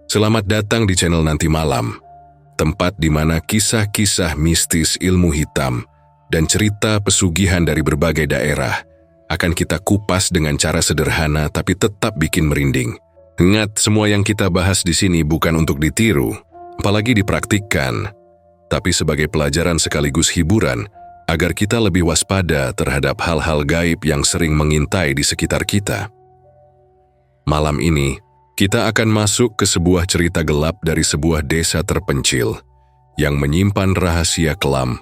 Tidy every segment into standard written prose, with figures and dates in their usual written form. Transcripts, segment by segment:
Selamat datang di channel Nanti Malam, tempat di mana kisah-kisah mistis ilmu hitam dan cerita pesugihan dari berbagai daerah akan kita kupas dengan cara sederhana tapi tetap bikin merinding. Ingat, semua yang kita bahas di sini bukan untuk ditiru, apalagi dipraktikkan, tapi sebagai pelajaran sekaligus hiburan agar kita lebih waspada terhadap hal-hal gaib yang sering mengintai di sekitar kita. Malam ini, kita akan masuk ke sebuah cerita gelap dari sebuah desa terpencil yang menyimpan rahasia kelam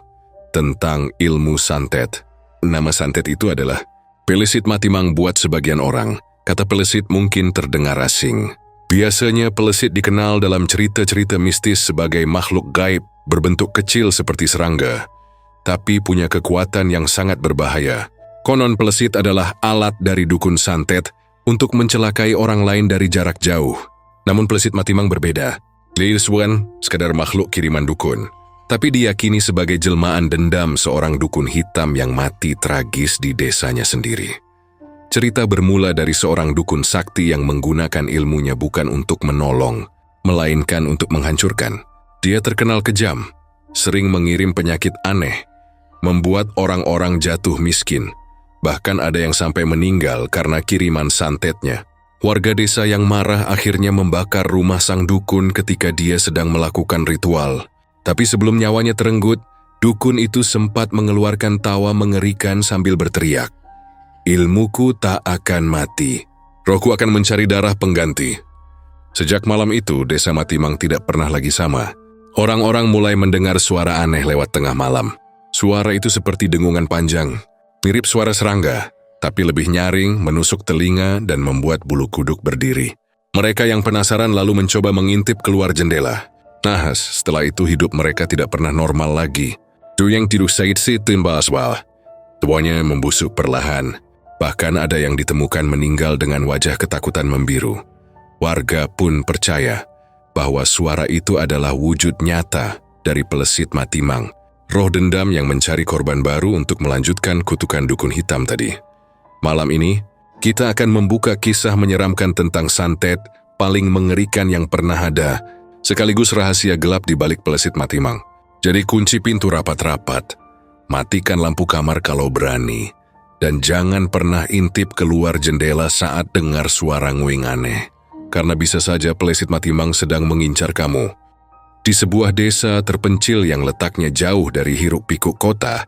tentang ilmu santet. Nama santet itu adalah Pelesit Matimang buat sebagian orang. Kata pelesit mungkin terdengar asing. Biasanya pelesit dikenal dalam cerita-cerita mistis sebagai makhluk gaib berbentuk kecil seperti serangga, tapi punya kekuatan yang sangat berbahaya. Konon pelesit adalah alat dari dukun santet untuk mencelakai orang lain dari jarak jauh. Namun pelesit Matimang berbeda. Dia bukan sekadar makhluk kiriman dukun, tapi diyakini sebagai jelmaan dendam seorang dukun hitam yang mati tragis di desanya sendiri. Cerita bermula dari seorang dukun sakti yang menggunakan ilmunya bukan untuk menolong, melainkan untuk menghancurkan. Dia terkenal kejam, sering mengirim penyakit aneh, membuat orang-orang jatuh miskin. Bahkan ada yang sampai meninggal karena kiriman santetnya. Warga desa yang marah akhirnya membakar rumah sang dukun ketika dia sedang melakukan ritual. Tapi sebelum nyawanya terenggut, dukun itu sempat mengeluarkan tawa mengerikan sambil berteriak, "Ilmuku tak akan mati. Rohku akan mencari darah pengganti." Sejak malam itu, desa Matimang tidak pernah lagi sama. Orang-orang mulai mendengar suara aneh lewat tengah malam. Suara itu seperti dengungan panjang, mirip suara serangga, tapi lebih nyaring, menusuk telinga, dan membuat bulu kuduk berdiri. Mereka yang penasaran lalu mencoba mengintip keluar jendela. Nahas, setelah itu hidup mereka tidak pernah normal lagi. Tuyang tidur Said si timbaswal. Tuanya membusuk perlahan. Bahkan ada yang ditemukan meninggal dengan wajah ketakutan membiru. Warga pun percaya bahwa suara itu adalah wujud nyata dari pelesit Matimang, roh dendam yang mencari korban baru untuk melanjutkan kutukan dukun hitam tadi. Malam ini, kita akan membuka kisah menyeramkan tentang santet paling mengerikan yang pernah ada, sekaligus rahasia gelap di balik pelesit Matimang. Jadi kunci pintu rapat-rapat, matikan lampu kamar kalau berani, dan jangan pernah intip keluar jendela saat dengar suara nguing aneh, karena bisa saja pelesit Matimang sedang mengincar kamu. Di sebuah desa terpencil yang letaknya jauh dari hiruk-pikuk kota,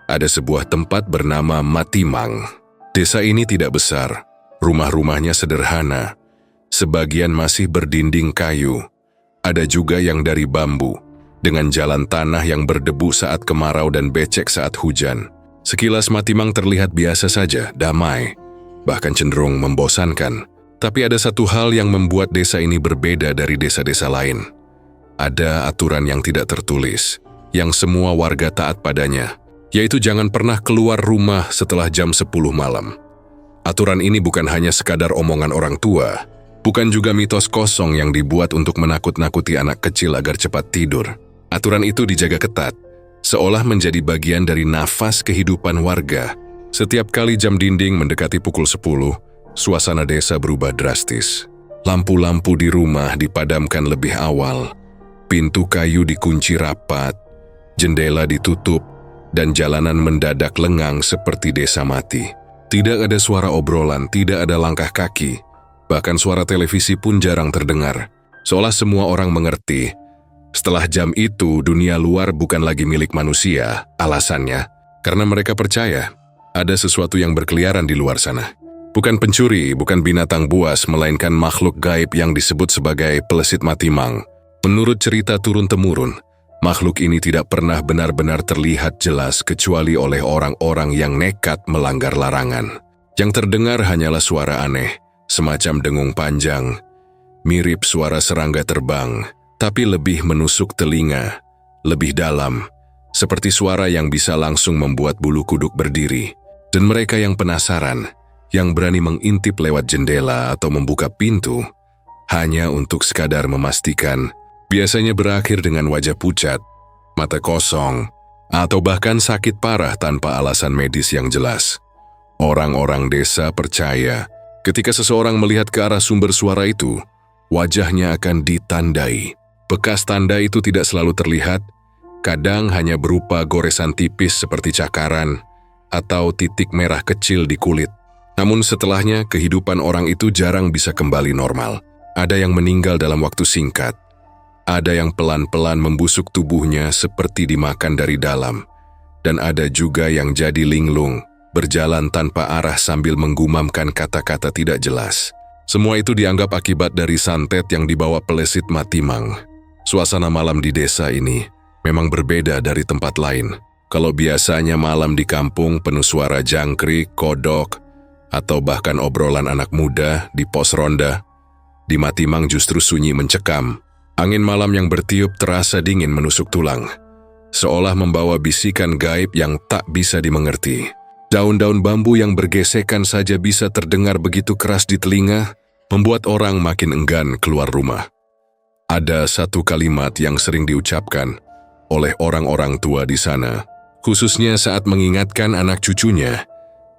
ada sebuah tempat bernama Matimang. Desa ini tidak besar, rumah-rumahnya sederhana, sebagian masih berdinding kayu. Ada juga yang dari bambu, dengan jalan tanah yang berdebu saat kemarau dan becek saat hujan. Sekilas Matimang terlihat biasa saja, damai, bahkan cenderung membosankan. Tapi ada satu hal yang membuat desa ini berbeda dari desa-desa lain. Ada aturan yang tidak tertulis, yang semua warga taat padanya, yaitu jangan pernah keluar rumah setelah jam 10 malam. Aturan ini bukan hanya sekadar omongan orang tua, bukan juga mitos kosong yang dibuat untuk menakut-nakuti anak kecil agar cepat tidur. Aturan itu dijaga ketat, seolah menjadi bagian dari nafas kehidupan warga. Setiap kali jam dinding mendekati pukul 10, suasana desa berubah drastis. Lampu-lampu di rumah dipadamkan lebih awal, pintu kayu dikunci rapat, jendela ditutup, dan jalanan mendadak lengang seperti desa mati. Tidak ada suara obrolan, tidak ada langkah kaki, bahkan suara televisi pun jarang terdengar. Seolah semua orang mengerti, setelah jam itu dunia luar bukan lagi milik manusia. Alasannya, karena mereka percaya ada sesuatu yang berkeliaran di luar sana. Bukan pencuri, bukan binatang buas, melainkan makhluk gaib yang disebut sebagai pelesit Matimang. Menurut cerita turun-temurun, makhluk ini tidak pernah benar-benar terlihat jelas kecuali oleh orang-orang yang nekat melanggar larangan. Yang terdengar hanyalah suara aneh, semacam dengung panjang, mirip suara serangga terbang, tapi lebih menusuk telinga, lebih dalam, seperti suara yang bisa langsung membuat bulu kuduk berdiri. Dan mereka yang penasaran, yang berani mengintip lewat jendela atau membuka pintu, hanya untuk sekadar memastikan, biasanya berakhir dengan wajah pucat, mata kosong, atau bahkan sakit parah tanpa alasan medis yang jelas. Orang-orang desa percaya, ketika seseorang melihat ke arah sumber suara itu, wajahnya akan ditandai. Bekas tanda itu tidak selalu terlihat, kadang hanya berupa goresan tipis seperti cakaran atau titik merah kecil di kulit. Namun setelahnya, kehidupan orang itu jarang bisa kembali normal. Ada yang meninggal dalam waktu singkat, ada yang pelan-pelan membusuk tubuhnya seperti dimakan dari dalam, dan ada juga yang jadi linglung, berjalan tanpa arah sambil menggumamkan kata-kata tidak jelas. Semua itu dianggap akibat dari santet yang dibawa Pelesit Matimang. Suasana malam di desa ini memang berbeda dari tempat lain. Kalau biasanya malam di kampung penuh suara jangkrik, kodok, atau bahkan obrolan anak muda di pos ronda, di Matimang justru sunyi mencekam. Angin malam yang bertiup terasa dingin menusuk tulang, seolah membawa bisikan gaib yang tak bisa dimengerti. Daun-daun bambu yang bergesekan saja bisa terdengar begitu keras di telinga, membuat orang makin enggan keluar rumah. Ada satu kalimat yang sering diucapkan oleh orang-orang tua di sana, khususnya saat mengingatkan anak cucunya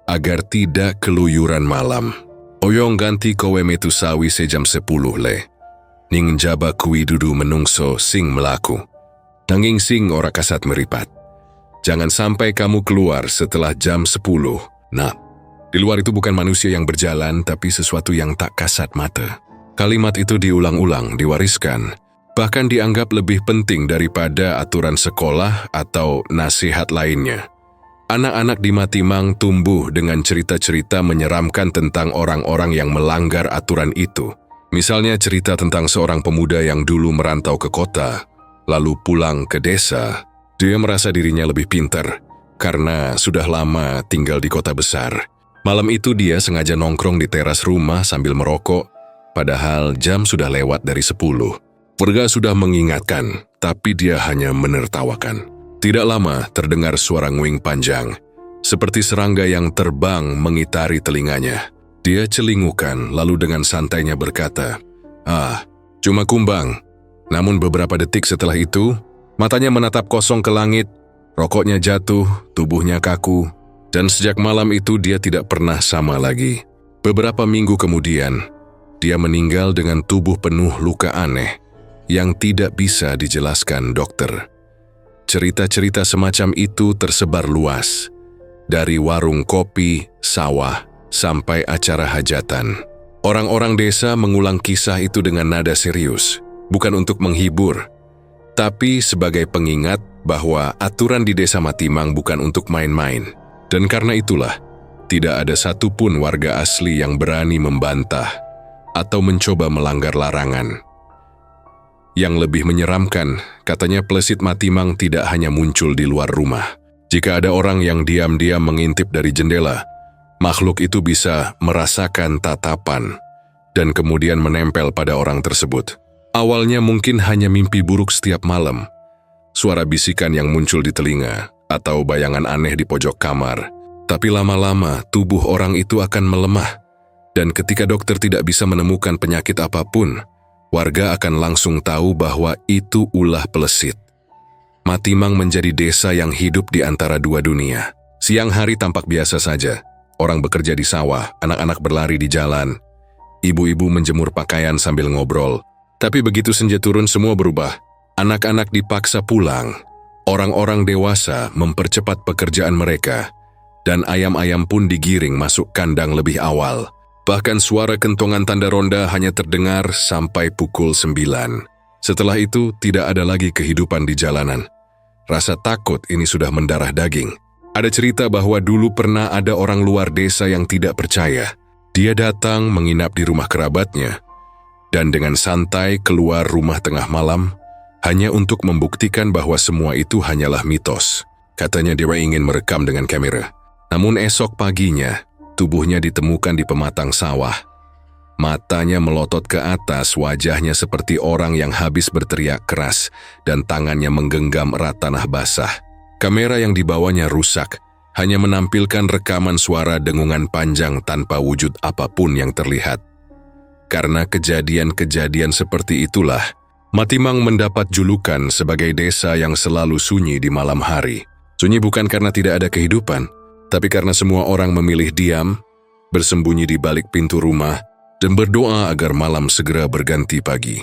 agar tidak keluyuran malam. Oyong ganti kowe metu sawi sejam 10 le. Ning jaba kui dudu menungso sing melaku. Nanging sing ora kasat meripat. Jangan sampai kamu keluar setelah jam 10. Nah, di luar itu bukan manusia yang berjalan, tapi sesuatu yang tak kasat mata. Kalimat itu diulang-ulang, diwariskan, bahkan dianggap lebih penting daripada aturan sekolah atau nasihat lainnya. Anak-anak di Matimang tumbuh dengan cerita-cerita menyeramkan tentang orang-orang yang melanggar aturan itu. Misalnya cerita tentang seorang pemuda yang dulu merantau ke kota, lalu pulang ke desa. Dia merasa dirinya lebih pintar karena sudah lama tinggal di kota besar. Malam itu dia sengaja nongkrong di teras rumah sambil merokok, padahal jam sudah lewat dari 10. Warga sudah mengingatkan, tapi dia hanya menertawakan. Tidak lama terdengar suara nguing panjang, seperti serangga yang terbang mengitari telinganya. Dia celingukan lalu dengan santainya berkata, cuma kumbang." Namun beberapa detik setelah itu, matanya menatap kosong ke langit, rokoknya jatuh, tubuhnya kaku, dan sejak malam itu dia tidak pernah sama lagi. Beberapa minggu kemudian, dia meninggal dengan tubuh penuh luka aneh yang tidak bisa dijelaskan dokter. Cerita-cerita semacam itu tersebar luas, dari warung kopi, sawah, sampai acara hajatan. Orang-orang desa mengulang kisah itu dengan nada serius, bukan untuk menghibur, tapi sebagai pengingat bahwa aturan di desa Matimang bukan untuk main-main. Dan karena itulah, tidak ada satupun warga asli yang berani membantah atau mencoba melanggar larangan. Yang lebih menyeramkan, katanya Pelesit Matimang tidak hanya muncul di luar rumah. Jika ada orang yang diam-diam mengintip dari jendela, makhluk itu bisa merasakan tatapan dan kemudian menempel pada orang tersebut. Awalnya mungkin hanya mimpi buruk setiap malam, suara bisikan yang muncul di telinga, atau bayangan aneh di pojok kamar. Tapi lama-lama tubuh orang itu akan melemah, dan ketika dokter tidak bisa menemukan penyakit apapun, warga akan langsung tahu bahwa itu ulah Pelesit. Matimang menjadi desa yang hidup di antara dua dunia. Siang hari tampak biasa saja. Orang bekerja di sawah, anak-anak berlari di jalan, ibu-ibu menjemur pakaian sambil ngobrol. Tapi begitu senja turun semua berubah. Anak-anak dipaksa pulang. Orang-orang dewasa mempercepat pekerjaan mereka. Dan ayam-ayam pun digiring masuk kandang lebih awal. Bahkan suara kentongan tanda ronda hanya terdengar sampai pukul 9. Setelah itu, tidak ada lagi kehidupan di jalanan. Rasa takut ini sudah mendarah daging. Ada cerita bahwa dulu pernah ada orang luar desa yang tidak percaya. Dia datang menginap di rumah kerabatnya, dan dengan santai keluar rumah tengah malam, hanya untuk membuktikan bahwa semua itu hanyalah mitos. Katanya dia ingin merekam dengan kamera. Namun esok paginya, tubuhnya ditemukan di pematang sawah. Matanya melotot ke atas, wajahnya seperti orang yang habis berteriak keras, dan tangannya menggenggam erat tanah basah. Kamera yang dibawanya rusak, hanya menampilkan rekaman suara dengungan panjang tanpa wujud apapun yang terlihat. Karena kejadian-kejadian seperti itulah, Matimang mendapat julukan sebagai desa yang selalu sunyi di malam hari. Sunyi bukan karena tidak ada kehidupan, tapi karena semua orang memilih diam, bersembunyi di balik pintu rumah, dan berdoa agar malam segera berganti pagi.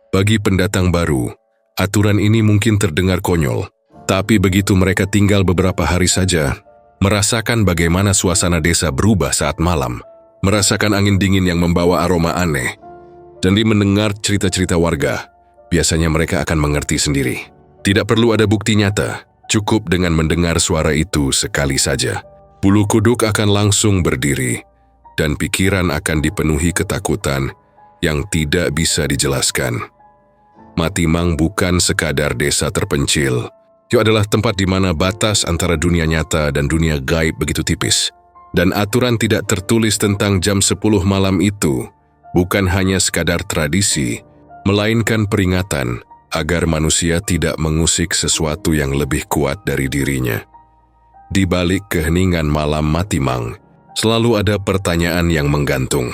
Bagi pendatang baru, aturan ini mungkin terdengar konyol, tapi begitu mereka tinggal beberapa hari saja, merasakan bagaimana suasana desa berubah saat malam, merasakan angin dingin yang membawa aroma aneh, dan mendengar cerita-cerita warga, biasanya mereka akan mengerti sendiri. Tidak perlu ada bukti nyata, cukup dengan mendengar suara itu sekali saja. Bulu kuduk akan langsung berdiri, dan pikiran akan dipenuhi ketakutan yang tidak bisa dijelaskan. Matimang bukan sekadar desa terpencil. Itu adalah tempat di mana batas antara dunia nyata dan dunia gaib begitu tipis. Dan aturan tidak tertulis tentang jam 10 malam itu bukan hanya sekadar tradisi, melainkan peringatan agar manusia tidak mengusik sesuatu yang lebih kuat dari dirinya. Di balik keheningan malam Matimang, selalu ada pertanyaan yang menggantung.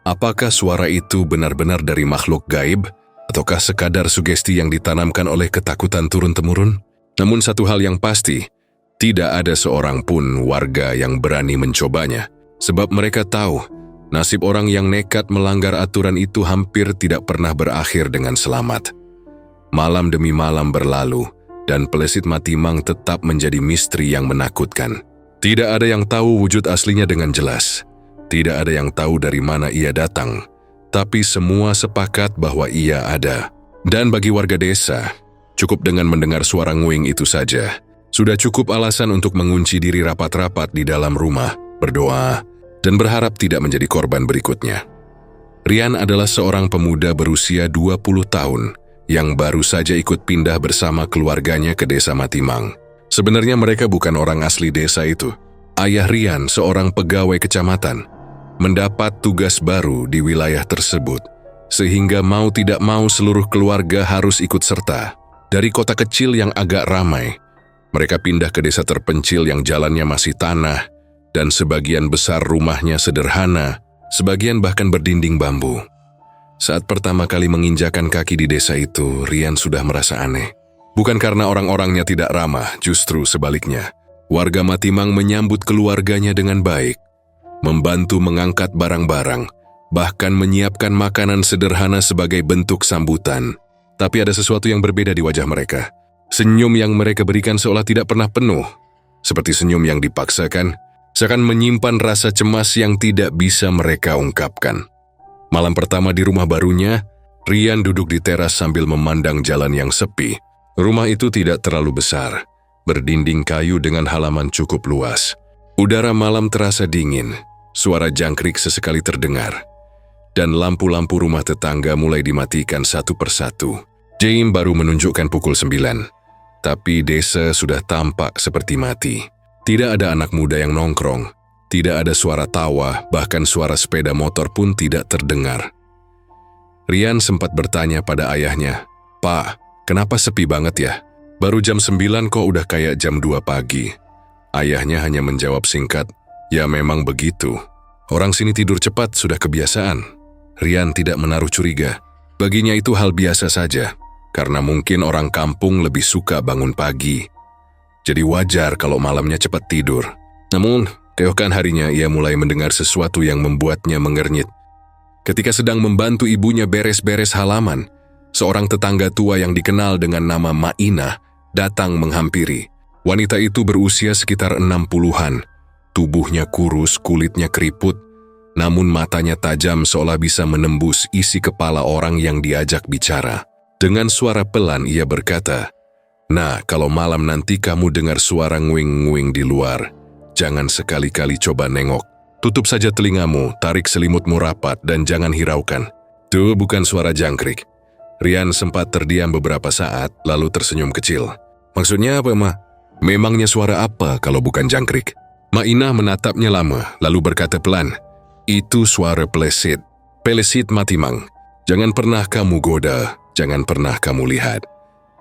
Apakah suara itu benar-benar dari makhluk gaib, ataukah sekadar sugesti yang ditanamkan oleh ketakutan turun-temurun? Namun satu hal yang pasti, tidak ada seorang pun warga yang berani mencobanya, sebab mereka tahu nasib orang yang nekat melanggar aturan itu hampir tidak pernah berakhir dengan selamat. Malam demi malam berlalu, dan Pelesit Matimang tetap menjadi misteri yang menakutkan. Tidak ada yang tahu wujud aslinya dengan jelas. Tidak ada yang tahu dari mana ia datang, tapi semua sepakat bahwa ia ada. Dan bagi warga desa, cukup dengan mendengar suara nguing itu saja, sudah cukup alasan untuk mengunci diri rapat-rapat di dalam rumah, berdoa, dan berharap tidak menjadi korban berikutnya. Rian adalah seorang pemuda berusia 20 tahun, yang baru saja ikut pindah bersama keluarganya ke desa Matimang. Sebenarnya mereka bukan orang asli desa itu. Ayah Rian, seorang pegawai kecamatan, mendapat tugas baru di wilayah tersebut, sehingga mau tidak mau seluruh keluarga harus ikut serta. Dari kota kecil yang agak ramai, mereka pindah ke desa terpencil yang jalannya masih tanah, dan sebagian besar rumahnya sederhana, sebagian bahkan berdinding bambu. Saat pertama kali menginjakan kaki di desa itu, Rian sudah merasa aneh. Bukan karena orang-orangnya tidak ramah, justru sebaliknya. Warga Matimang menyambut keluarganya dengan baik, membantu mengangkat barang-barang, bahkan menyiapkan makanan sederhana sebagai bentuk sambutan. Tapi ada sesuatu yang berbeda di wajah mereka. Senyum yang mereka berikan seolah tidak pernah penuh, seperti senyum yang dipaksakan, seakan menyimpan rasa cemas yang tidak bisa mereka ungkapkan. Malam pertama di rumah barunya, Rian duduk di teras sambil memandang jalan yang sepi. Rumah itu tidak terlalu besar, berdinding kayu dengan halaman cukup luas. Udara malam terasa dingin, suara jangkrik sesekali terdengar, dan lampu-lampu rumah tetangga mulai dimatikan satu persatu. Jam baru menunjukkan pukul 9, tapi desa sudah tampak seperti mati. Tidak ada anak muda yang nongkrong. Tidak ada suara tawa, bahkan suara sepeda motor pun tidak terdengar. Rian sempat bertanya pada ayahnya, "Pak, kenapa sepi banget ya? Baru jam 9 kok udah kayak jam 2 pagi." Ayahnya hanya menjawab singkat, "Ya memang begitu. Orang sini tidur cepat sudah kebiasaan." Rian tidak menaruh curiga. Baginya itu hal biasa saja, karena mungkin orang kampung lebih suka bangun pagi. Jadi wajar kalau malamnya cepat tidur. Namun, keesokan harinya ia mulai mendengar sesuatu yang membuatnya mengernyit. Ketika sedang membantu ibunya beres-beres halaman, seorang tetangga tua yang dikenal dengan nama Maina datang menghampiri. Wanita itu berusia sekitar 60-an. Tubuhnya kurus, kulitnya keriput, namun matanya tajam seolah bisa menembus isi kepala orang yang diajak bicara. Dengan suara pelan ia berkata, "Nah, kalau malam nanti kamu dengar suara nguing-nguing di luar, jangan sekali-kali coba nengok. Tutup saja telingamu, tarik selimutmu rapat, dan jangan hiraukan." Itu bukan suara jangkrik. Rian sempat terdiam beberapa saat, lalu tersenyum kecil. "Maksudnya apa, Ma? Memangnya suara apa kalau bukan jangkrik?" Maina menatapnya lama, lalu berkata pelan, "Itu suara Pelesit. Pelesit Matimang. Jangan pernah kamu goda, jangan pernah kamu lihat."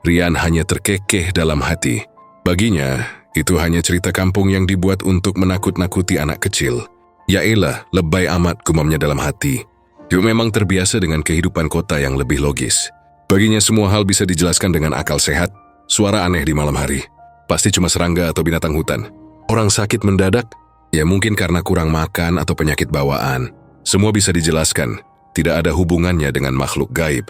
Rian hanya terkekeh dalam hati. Baginya, itu hanya cerita kampung yang dibuat untuk menakut-nakuti anak kecil. "Yaelah, lebay amat," gumamnya dalam hati. Dia memang terbiasa dengan kehidupan kota yang lebih logis. Baginya semua hal bisa dijelaskan dengan akal sehat. Suara aneh di malam hari, pasti cuma serangga atau binatang hutan. Orang sakit mendadak, ya mungkin karena kurang makan atau penyakit bawaan. Semua bisa dijelaskan, tidak ada hubungannya dengan makhluk gaib.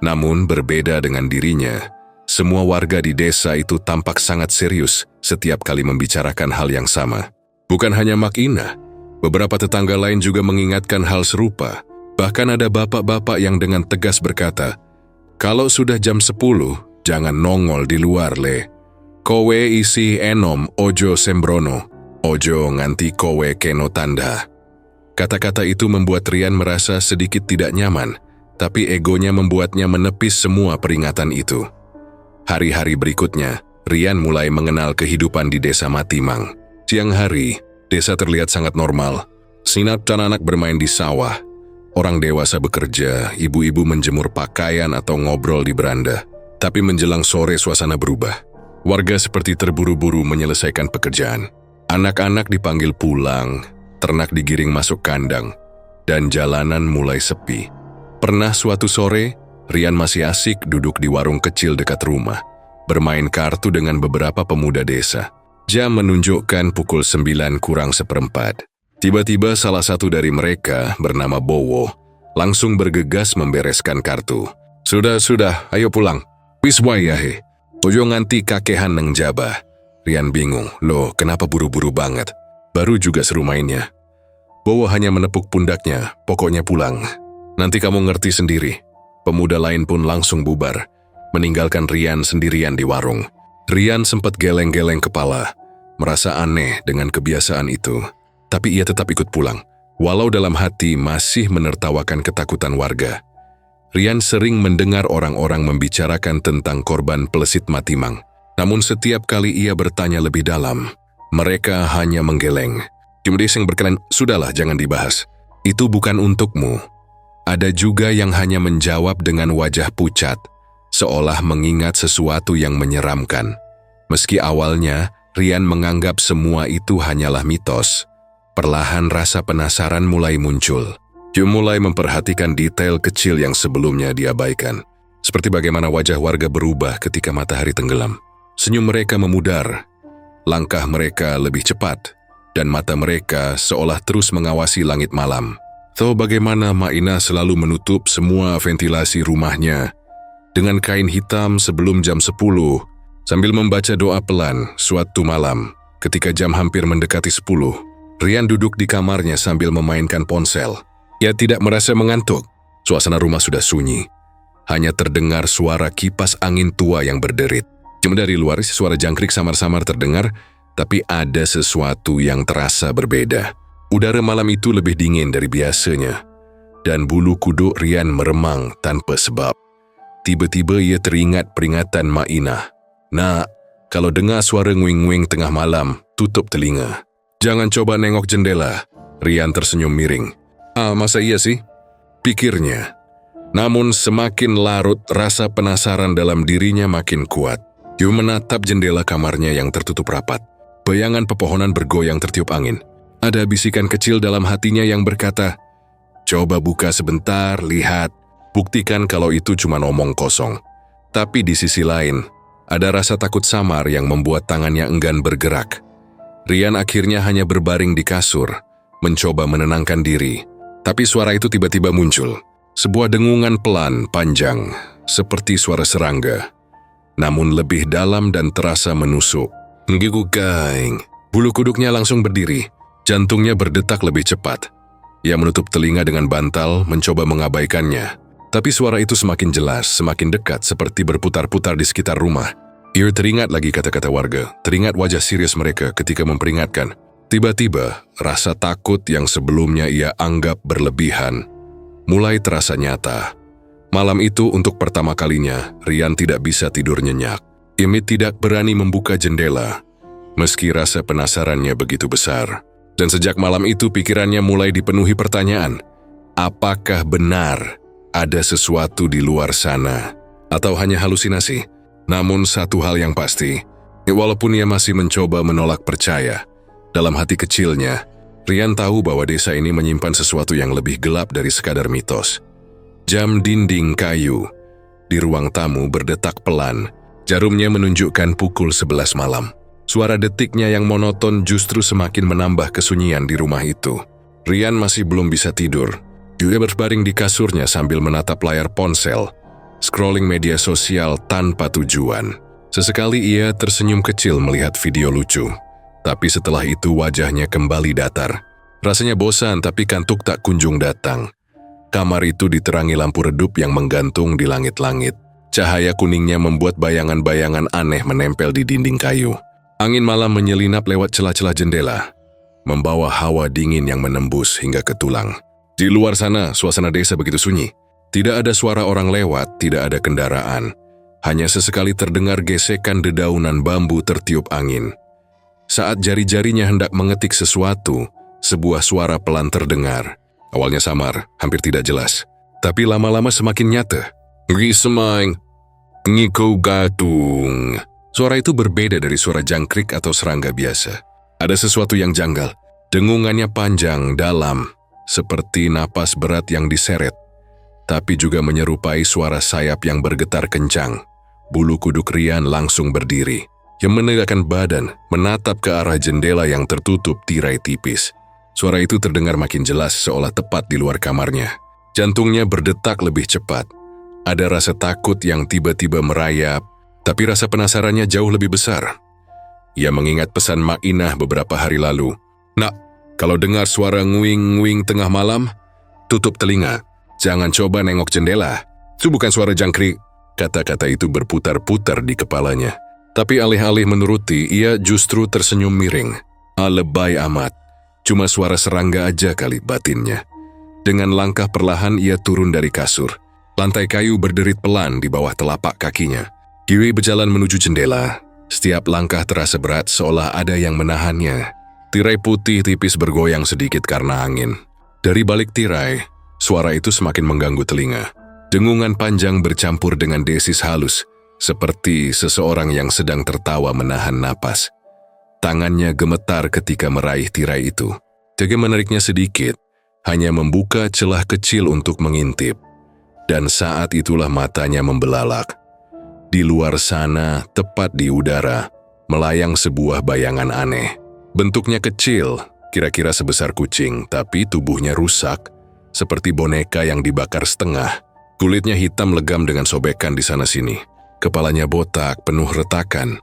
Namun berbeda dengan dirinya, semua warga di desa itu tampak sangat serius setiap kali membicarakan hal yang sama. Bukan hanya Mak Ina, beberapa tetangga lain juga mengingatkan hal serupa. Bahkan ada bapak-bapak yang dengan tegas berkata, "Kalau sudah jam 10, jangan nongol di luar le. Kowe isi enom ojo sembrono, ojo nganti kowe keno tanda." Kata-kata itu membuat Rian merasa sedikit tidak nyaman, tapi egonya membuatnya menepis semua peringatan itu. Hari-hari berikutnya, Rian mulai mengenal kehidupan di desa Matimang. Siang hari, desa terlihat sangat normal. Sinat dan anak bermain di sawah. Orang dewasa bekerja, ibu-ibu menjemur pakaian atau ngobrol di beranda. Tapi menjelang sore suasana berubah. Warga seperti terburu-buru menyelesaikan pekerjaan. Anak-anak dipanggil pulang, ternak digiring masuk kandang, dan jalanan mulai sepi. Pernah suatu sore, Rian masih asik duduk di warung kecil dekat rumah, bermain kartu dengan beberapa pemuda desa. Jam menunjukkan pukul 9:kurang 1/4. Tiba-tiba salah satu dari mereka, bernama Bowo, langsung bergegas membereskan kartu. Sudah, ayo pulang. Wis wayahe, ojo nganti kakehan neng jabah. Rian bingung, loh kenapa buru-buru banget? Baru juga seru mainnya. Bowo hanya menepuk pundaknya, pokoknya pulang. Nanti kamu ngerti sendiri. Pemuda lain pun langsung bubar, meninggalkan Rian sendirian di warung. Rian sempat geleng-geleng kepala, merasa aneh dengan kebiasaan itu. Tapi ia tetap ikut pulang, walau dalam hati masih menertawakan ketakutan warga. Rian sering mendengar orang-orang membicarakan tentang korban Plesit Matimang. Namun setiap kali ia bertanya lebih dalam, mereka hanya menggeleng. Cimdes yang berkenan, sudahlah jangan dibahas. Itu bukan untukmu. Ada juga yang hanya menjawab dengan wajah pucat, seolah mengingat sesuatu yang menyeramkan. Meski awalnya, Rian menganggap semua itu hanyalah mitos. Perlahan rasa penasaran mulai muncul. Dia mulai memperhatikan detail kecil yang sebelumnya diabaikan. Seperti bagaimana wajah warga berubah ketika matahari tenggelam. Senyum mereka memudar, langkah mereka lebih cepat, dan mata mereka seolah terus mengawasi langit malam. Tahu bagaimana Mak Ina selalu menutup semua ventilasi rumahnya dengan kain hitam sebelum jam 10, sambil membaca doa pelan suatu malam. Ketika jam hampir mendekati 10, Rian duduk di kamarnya sambil memainkan ponsel. Ia tidak merasa mengantuk. Suasana rumah sudah sunyi. Hanya terdengar suara kipas angin tua yang berderit. Cuma dari luar suara jangkrik samar-samar terdengar, tapi ada sesuatu yang terasa berbeda. Udara malam itu lebih dingin dari biasanya, dan bulu kuduk Rian meremang tanpa sebab. Tiba-tiba ia teringat peringatan Mak Ina. Nak, kalau dengar suara nguing-nguing tengah malam, tutup telinga. Jangan coba nengok jendela. Rian tersenyum miring. Masa iya sih? Pikirnya. Namun semakin larut rasa penasaran dalam dirinya makin kuat. Dia menatap jendela kamarnya yang tertutup rapat. Bayangan pepohonan bergoyang tertiup angin. Ada bisikan kecil dalam hatinya yang berkata, coba buka sebentar, lihat. Buktikan kalau itu cuma omong kosong. Tapi di sisi lain, ada rasa takut samar yang membuat tangannya enggan bergerak. Rian akhirnya hanya berbaring di kasur, mencoba menenangkan diri. Tapi suara itu tiba-tiba muncul. Sebuah dengungan pelan, panjang, seperti suara serangga. Namun lebih dalam dan terasa menusuk. Ngigugaing. Bulu kuduknya langsung berdiri. Jantungnya berdetak lebih cepat. Ia menutup telinga dengan bantal, mencoba mengabaikannya. Tapi suara itu semakin jelas, semakin dekat, seperti berputar-putar di sekitar rumah. Ia teringat lagi kata-kata warga, teringat wajah serius mereka ketika memperingatkan. Tiba-tiba, rasa takut yang sebelumnya ia anggap berlebihan, mulai terasa nyata. Malam itu untuk pertama kalinya, Rian tidak bisa tidur nyenyak. Ia tidak berani membuka jendela, meski rasa penasarannya begitu besar. Dan sejak malam itu pikirannya mulai dipenuhi pertanyaan. Apakah benar ada sesuatu di luar sana? Atau hanya halusinasi? Namun satu hal yang pasti, walaupun ia masih mencoba menolak percaya, dalam hati kecilnya, Rian tahu bahwa desa ini menyimpan sesuatu yang lebih gelap dari sekadar mitos. Jam dinding kayu di ruang tamu berdetak pelan. Jarumnya menunjukkan pukul 11 malam. Suara detiknya yang monoton justru semakin menambah kesunyian di rumah itu. Rian masih belum bisa tidur. Dia berbaring di kasurnya sambil menatap layar ponsel, scrolling media sosial tanpa tujuan. Sesekali ia tersenyum kecil melihat video lucu. Tapi setelah itu wajahnya kembali datar. Rasanya bosan tapi kantuk tak kunjung datang. Kamar itu diterangi lampu redup yang menggantung di langit-langit. Cahaya kuningnya membuat bayangan-bayangan aneh menempel di dinding kayu. Angin malam menyelinap lewat celah-celah jendela, membawa hawa dingin yang menembus hingga ke tulang. Di luar sana, suasana desa begitu sunyi. Tidak ada suara orang lewat, tidak ada kendaraan. Hanya sesekali terdengar gesekan dedaunan bambu tertiup angin. Saat jari-jarinya hendak mengetik sesuatu, sebuah suara pelan terdengar. Awalnya samar, hampir tidak jelas. Tapi lama-lama semakin nyata. Ngisemang, ngiko gatung. Suara itu berbeda dari suara jangkrik atau serangga biasa. Ada sesuatu yang janggal. Dengungannya panjang, dalam, seperti napas berat yang diseret, tapi juga menyerupai suara sayap yang bergetar kencang. Bulu kuduk Rian langsung berdiri. Yang menegakkan badan, menatap ke arah jendela yang tertutup tirai tipis. Suara itu terdengar makin jelas seolah tepat di luar kamarnya. Jantungnya berdetak lebih cepat. Ada rasa takut yang tiba-tiba merayap, tapi rasa penasarannya jauh lebih besar. Ia mengingat pesan Mak Inah beberapa hari lalu. Nak, kalau dengar suara nguing-nguing tengah malam, tutup telinga. Jangan coba nengok jendela. Itu bukan suara jangkrik. Kata-kata itu berputar-putar di kepalanya. Tapi alih-alih menuruti, ia justru tersenyum miring. Lebay amat. Cuma suara serangga aja kali batinnya. Dengan langkah perlahan ia turun dari kasur. Lantai kayu berderit pelan di bawah telapak kakinya. Kiwi berjalan menuju jendela. Setiap langkah terasa berat seolah ada yang menahannya. Tirai putih tipis bergoyang sedikit karena angin. Dari balik tirai, suara itu semakin mengganggu telinga. Dengungan panjang bercampur dengan desis halus, seperti seseorang yang sedang tertawa menahan napas. Tangannya gemetar ketika meraih tirai itu. Dia menariknya sedikit, hanya membuka celah kecil untuk mengintip. Dan saat itulah matanya membelalak. Di luar sana, tepat di udara, melayang sebuah bayangan aneh. Bentuknya kecil, kira-kira sebesar kucing, tapi tubuhnya rusak, seperti boneka yang dibakar setengah. Kulitnya hitam legam dengan sobekan di sana-sini. Kepalanya botak, penuh retakan.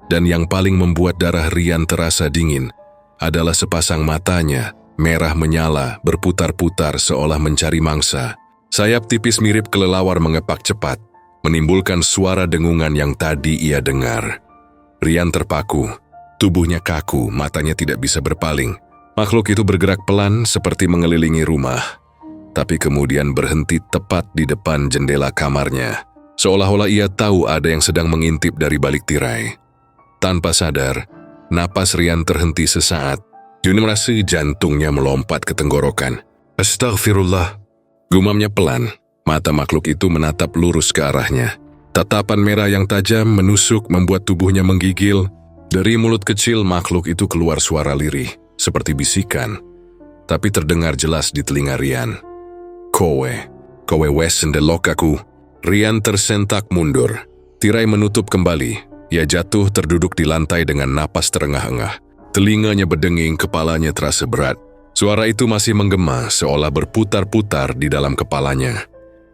Dan yang paling membuat darah Rian terasa dingin adalah sepasang matanya, merah menyala, berputar-putar seolah mencari mangsa. Sayap tipis mirip kelelawar mengepak cepat, menimbulkan suara dengungan yang tadi ia dengar. Rian terpaku. Tubuhnya kaku, matanya tidak bisa berpaling. Makhluk itu bergerak pelan seperti mengelilingi rumah, tapi kemudian berhenti tepat di depan jendela kamarnya. Seolah-olah ia tahu ada yang sedang mengintip dari balik tirai. Tanpa sadar, napas Rian terhenti sesaat. Dia merasa jantungnya melompat ke tenggorokan. Astagfirullah, gumamnya pelan. Mata makhluk itu menatap lurus ke arahnya. Tatapan merah yang tajam menusuk membuat tubuhnya menggigil. Dari mulut kecil makhluk itu keluar suara lirih, seperti bisikan, tapi terdengar jelas di telinga Rian. Kowe wes sendelok aku. Rian tersentak mundur. Tirai menutup kembali. Ia jatuh terduduk di lantai dengan napas terengah-engah. Telinganya berdenging, kepalanya terasa berat. Suara itu masih menggema, seolah berputar-putar di dalam kepalanya.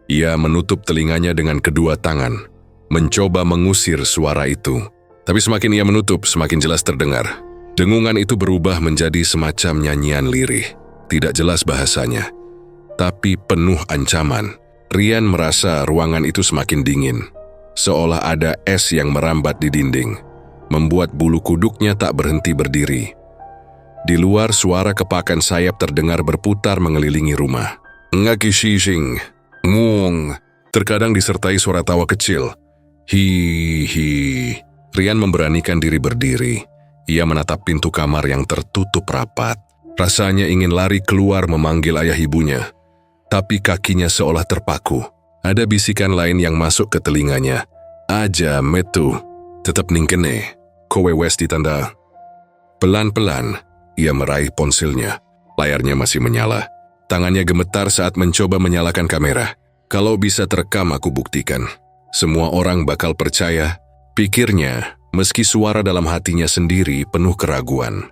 Ia menutup telinganya dengan kedua tangan, mencoba mengusir suara itu. Tapi semakin ia menutup, semakin jelas terdengar. Dengungan itu berubah menjadi semacam nyanyian lirih. Tidak jelas bahasanya, tapi penuh ancaman. Rian merasa ruangan itu semakin dingin, seolah ada es yang merambat di dinding, membuat bulu kuduknya tak berhenti berdiri. Di luar, suara kepakan sayap terdengar berputar mengelilingi rumah. Ngakishising, ngung, terkadang disertai suara tawa kecil. Hi. Rian memberanikan diri berdiri. Ia menatap pintu kamar yang tertutup rapat. Rasanya ingin lari keluar memanggil ayah ibunya. Tapi kakinya seolah terpaku. Ada bisikan lain yang masuk ke telinganya. Aja metu, tetap ningkene. Kowe wes ditanda. Pelan-pelan, ia meraih ponselnya. Layarnya masih menyala. Tangannya gemetar saat mencoba menyalakan kamera. Kalau bisa terekam aku buktikan. Semua orang bakal percaya. Pikirnya, meski suara dalam hatinya sendiri penuh keraguan.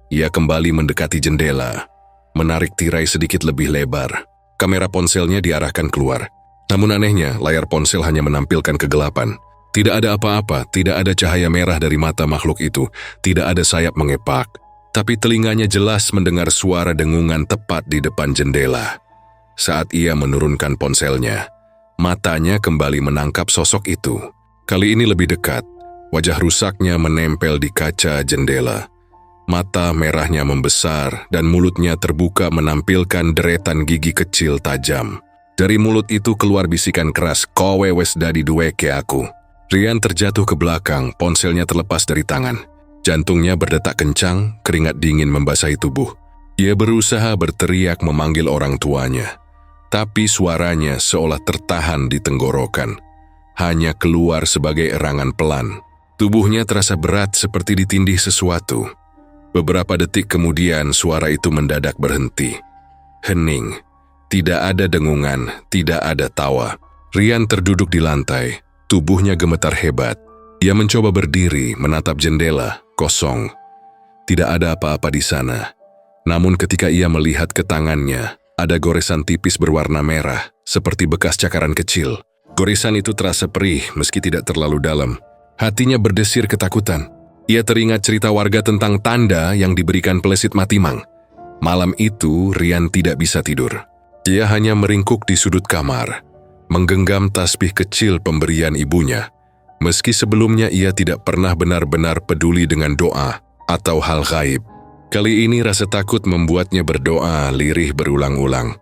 Ia kembali mendekati jendela, menarik tirai sedikit lebih lebar. Kamera ponselnya diarahkan keluar. Namun anehnya, layar ponsel hanya menampilkan kegelapan. Tidak ada apa-apa, tidak ada cahaya merah dari mata makhluk itu, tidak ada sayap mengepak. Tapi telinganya jelas mendengar suara dengungan tepat di depan jendela. Saat ia menurunkan ponselnya, matanya kembali menangkap sosok itu. Kali ini lebih dekat, wajah rusaknya menempel di kaca jendela. Mata merahnya membesar dan mulutnya terbuka menampilkan deretan gigi kecil tajam. Dari mulut itu keluar bisikan keras, "Kowe wes dadi duweke aku." Rian terjatuh ke belakang, ponselnya terlepas dari tangan. Jantungnya berdetak kencang, keringat dingin membasahi tubuh. Ia berusaha berteriak memanggil orang tuanya. Tapi suaranya seolah tertahan di tenggorokan. Hanya keluar sebagai erangan pelan. Tubuhnya terasa berat seperti ditindih sesuatu. Beberapa detik kemudian suara itu mendadak berhenti. Hening. Tidak ada dengungan, tidak ada tawa. Rian terduduk di lantai. Tubuhnya gemetar hebat. Ia mencoba berdiri, menatap jendela, kosong. Tidak ada apa-apa di sana. Namun ketika ia melihat ke tangannya, ada goresan tipis berwarna merah, seperti bekas cakaran kecil. Goresan itu terasa perih meski tidak terlalu dalam. Hatinya berdesir ketakutan. Ia teringat cerita warga tentang tanda yang diberikan Plesit Matimang. Malam itu, Rian tidak bisa tidur. Ia hanya meringkuk di sudut kamar, menggenggam tasbih kecil pemberian ibunya. Meski sebelumnya ia tidak pernah benar-benar peduli dengan doa atau hal gaib. Kali ini rasa takut membuatnya berdoa lirih berulang-ulang.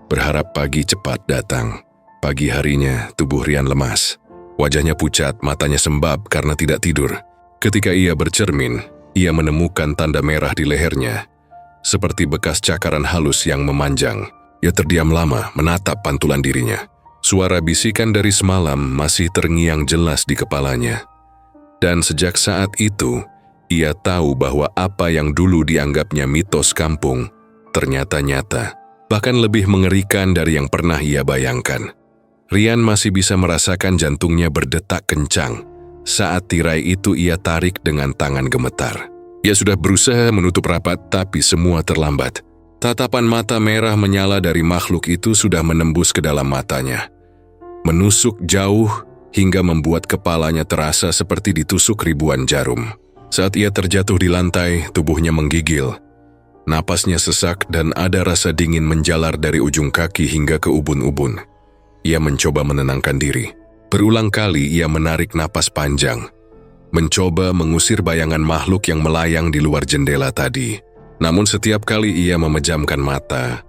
Berharap pagi cepat datang. Pagi harinya, tubuh Rian lemas. Wajahnya pucat, matanya sembab karena tidak tidur. Ketika ia bercermin, ia menemukan tanda merah di lehernya. Seperti bekas cakaran halus yang memanjang. Ia terdiam lama menatap pantulan dirinya. Suara bisikan dari semalam masih terngiang jelas di kepalanya. Dan sejak saat itu, ia tahu bahwa apa yang dulu dianggapnya mitos kampung ternyata nyata, bahkan lebih mengerikan dari yang pernah ia bayangkan. Rian masih bisa merasakan jantungnya berdetak kencang saat tirai itu ia tarik dengan tangan gemetar. Ia sudah berusaha menutup rapat, tapi semua terlambat. Tatapan mata merah menyala dari makhluk itu sudah menembus ke dalam matanya. Menusuk jauh hingga membuat kepalanya terasa seperti ditusuk ribuan jarum. Saat ia terjatuh di lantai, tubuhnya menggigil. Napasnya sesak dan ada rasa dingin menjalar dari ujung kaki hingga ke ubun-ubun. Ia mencoba menenangkan diri. Berulang kali ia menarik napas panjang, mencoba mengusir bayangan makhluk yang melayang di luar jendela tadi. Namun setiap kali ia memejamkan mata,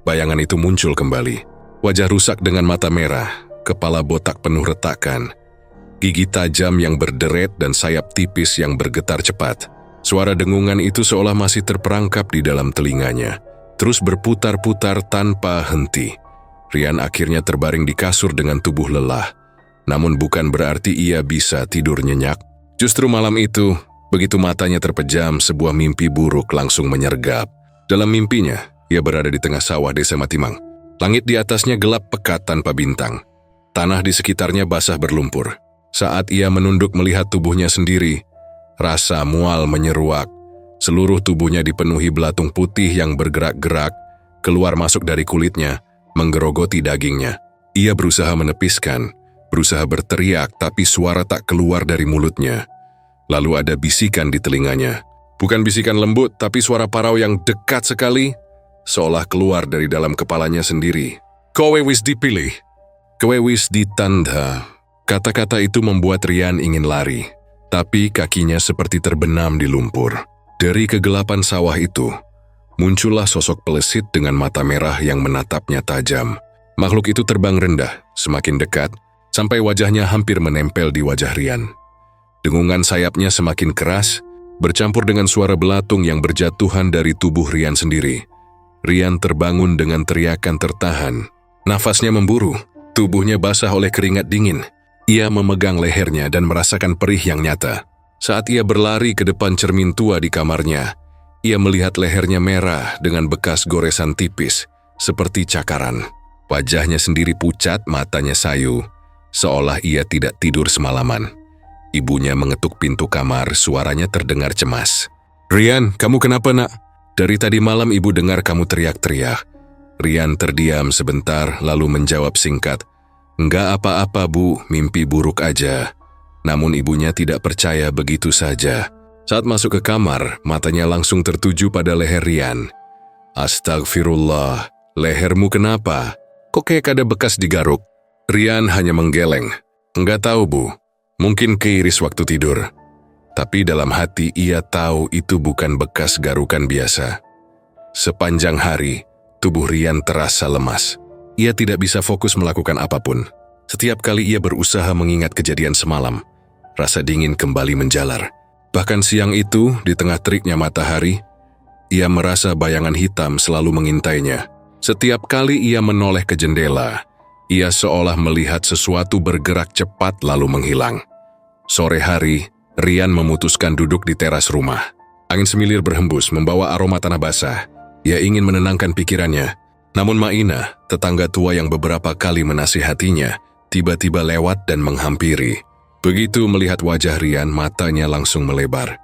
bayangan itu muncul kembali. Wajah rusak dengan mata merah, kepala botak penuh retakan, gigi tajam yang berderet dan sayap tipis yang bergetar cepat. Suara dengungan itu seolah masih terperangkap di dalam telinganya, terus berputar-putar tanpa henti. Rian akhirnya terbaring di kasur dengan tubuh lelah. Namun bukan berarti ia bisa tidur nyenyak. Justru malam itu, begitu matanya terpejam, sebuah mimpi buruk langsung menyergap. Dalam mimpinya, ia berada di tengah sawah desa Matimang. Langit di atasnya gelap pekat tanpa bintang. Tanah di sekitarnya basah berlumpur. Saat ia menunduk melihat tubuhnya sendiri, rasa mual menyeruak. Seluruh tubuhnya dipenuhi belatung putih yang bergerak-gerak, keluar masuk dari kulitnya, menggerogoti dagingnya. Ia berusaha menepiskan, berusaha berteriak, tapi suara tak keluar dari mulutnya. Lalu ada bisikan di telinganya. Bukan bisikan lembut, tapi suara parau yang dekat sekali, seolah keluar dari dalam kepalanya sendiri. "Kowe wis dipilih. Kowe wis ditanda." Kata-kata itu membuat Rian ingin lari, tapi kakinya seperti terbenam di lumpur. Dari kegelapan sawah itu, muncullah sosok Plesit dengan mata merah yang menatapnya tajam. Makhluk itu terbang rendah, semakin dekat, sampai wajahnya hampir menempel di wajah Rian. Dengungan sayapnya semakin keras, bercampur dengan suara belatung yang berjatuhan dari tubuh Rian sendiri. Rian terbangun dengan teriakan tertahan. Nafasnya memburu, tubuhnya basah oleh keringat dingin. Ia memegang lehernya dan merasakan perih yang nyata. Saat ia berlari ke depan cermin tua di kamarnya, ia melihat lehernya merah dengan bekas goresan tipis, seperti cakaran. Wajahnya sendiri pucat, matanya sayu, seolah ia tidak tidur semalaman. Ibunya mengetuk pintu kamar, suaranya terdengar cemas. "Rian, kamu kenapa nak?" Dari tadi malam ibu dengar kamu teriak-teriak. Rian terdiam sebentar lalu menjawab singkat, "Enggak apa-apa bu, mimpi buruk aja." Namun ibunya tidak percaya begitu saja. Saat masuk ke kamar, matanya langsung tertuju pada leher Rian. "Astagfirullah, lehermu kenapa? Kok kayak ada bekas digaruk?" Rian hanya menggeleng. "Enggak tahu bu, mungkin keiris waktu tidur." Tapi dalam hati ia tahu itu bukan bekas garukan biasa. Sepanjang hari, tubuh Rian terasa lemas. Ia tidak bisa fokus melakukan apapun. Setiap kali ia berusaha mengingat kejadian semalam, rasa dingin kembali menjalar. Bahkan siang itu, di tengah teriknya matahari, ia merasa bayangan hitam selalu mengintainya. Setiap kali ia menoleh ke jendela, ia seolah melihat sesuatu bergerak cepat lalu menghilang. Sore hari, Rian memutuskan duduk di teras rumah. Angin semilir berhembus membawa aroma tanah basah. Ia ingin menenangkan pikirannya. Namun Maina, tetangga tua yang beberapa kali menasihatinya, tiba-tiba lewat dan menghampiri. Begitu melihat wajah Rian, matanya langsung melebar.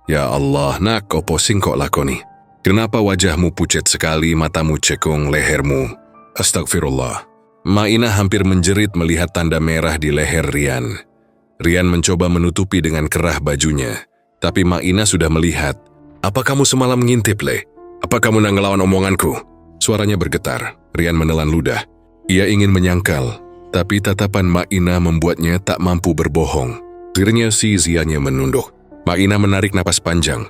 "Ya Allah, nak, opo sing kok lakoni? Kenapa wajahmu pucat sekali, matamu cekung, lehermu?" "Astagfirullah." Maina hampir menjerit melihat tanda merah di leher Rian. Rian mencoba menutupi dengan kerah bajunya, tapi Maina sudah melihat. "Apa kamu semalam ngintip, Le? Apa kamu nak ngelawan omonganku?" Suaranya bergetar. Rian menelan ludah. Ia ingin menyangkal, tapi tatapan Maina membuatnya tak mampu berbohong. Akhirnya si Zianya menunduk. Maina menarik napas panjang.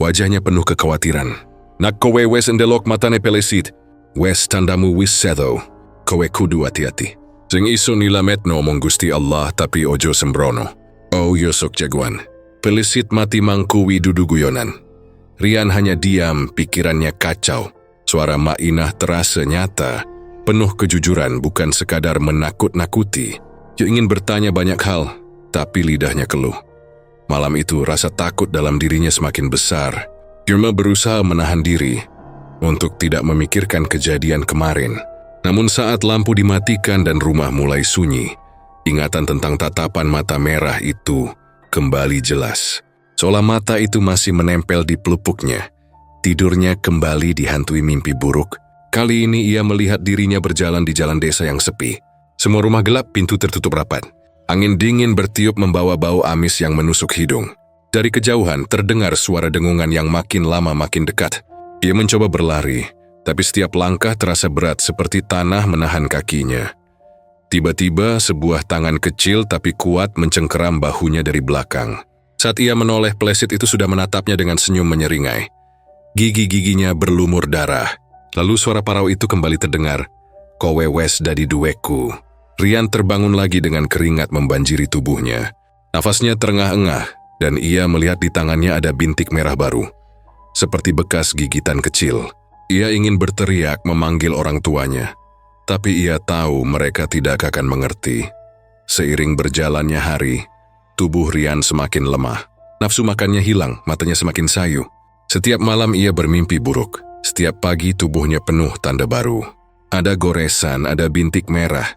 Wajahnya penuh kekhawatiran. "Nak kowe wes endelok matane pelesit. Wes tandamu wis sedo. Kowe kudu hati-hati. Sing iso nilametno omong Gusti Allah tapi ojo sembrono. Oh yosok jagoan. Pelesit mati mangkuwi dudu guyonan." Rian hanya diam, pikirannya kacau. Suara Maina terasa nyata, penuh kejujuran, bukan sekadar menakut-nakuti. Dia ingin bertanya banyak hal, tapi lidahnya keluh. Malam itu rasa takut dalam dirinya semakin besar. Irma berusaha menahan diri untuk tidak memikirkan kejadian kemarin. Namun saat lampu dimatikan dan rumah mulai sunyi, ingatan tentang tatapan mata merah itu kembali jelas. Seolah mata itu masih menempel di pelupuknya. Tidurnya kembali dihantui mimpi buruk. Kali ini ia melihat dirinya berjalan di jalan desa yang sepi. Semua rumah gelap, pintu tertutup rapat. Angin dingin bertiup membawa bau amis yang menusuk hidung. Dari kejauhan terdengar suara dengungan yang makin lama makin dekat. Ia mencoba berlari, tapi setiap langkah terasa berat seperti tanah menahan kakinya. Tiba-tiba sebuah tangan kecil tapi kuat mencengkeram bahunya dari belakang. Saat ia menoleh, pelesit itu sudah menatapnya dengan senyum menyeringai. Gigi-giginya berlumur darah. Lalu suara parau itu kembali terdengar. "Kowe wes dadi duweku." Rian terbangun lagi dengan keringat membanjiri tubuhnya. Nafasnya terengah-engah dan ia melihat di tangannya ada bintik merah baru. Seperti bekas gigitan kecil. Ia ingin berteriak memanggil orang tuanya, tapi ia tahu mereka tidak akan mengerti. Seiring berjalannya hari, tubuh Rian semakin lemah. Nafsu makannya hilang, matanya semakin sayu. Setiap malam ia bermimpi buruk. Setiap pagi tubuhnya penuh tanda baru. Ada goresan, ada bintik merah,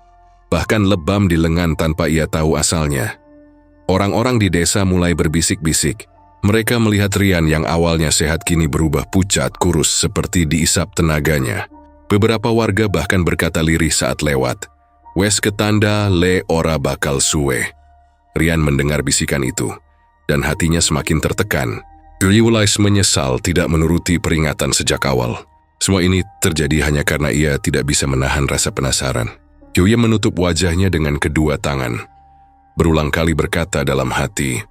bahkan lebam di lengan tanpa ia tahu asalnya. Orang-orang di desa mulai berbisik-bisik. Mereka melihat Rian yang awalnya sehat kini berubah pucat kurus seperti diisap tenaganya. Beberapa warga bahkan berkata lirih saat lewat. "Wes ketanda le ora bakal suwe." Rian mendengar bisikan itu, dan hatinya semakin tertekan. Yuliwulais menyesal tidak menuruti peringatan sejak awal. Semua ini terjadi hanya karena ia tidak bisa menahan rasa penasaran. Yuya menutup wajahnya dengan kedua tangan. Berulang kali berkata dalam hati,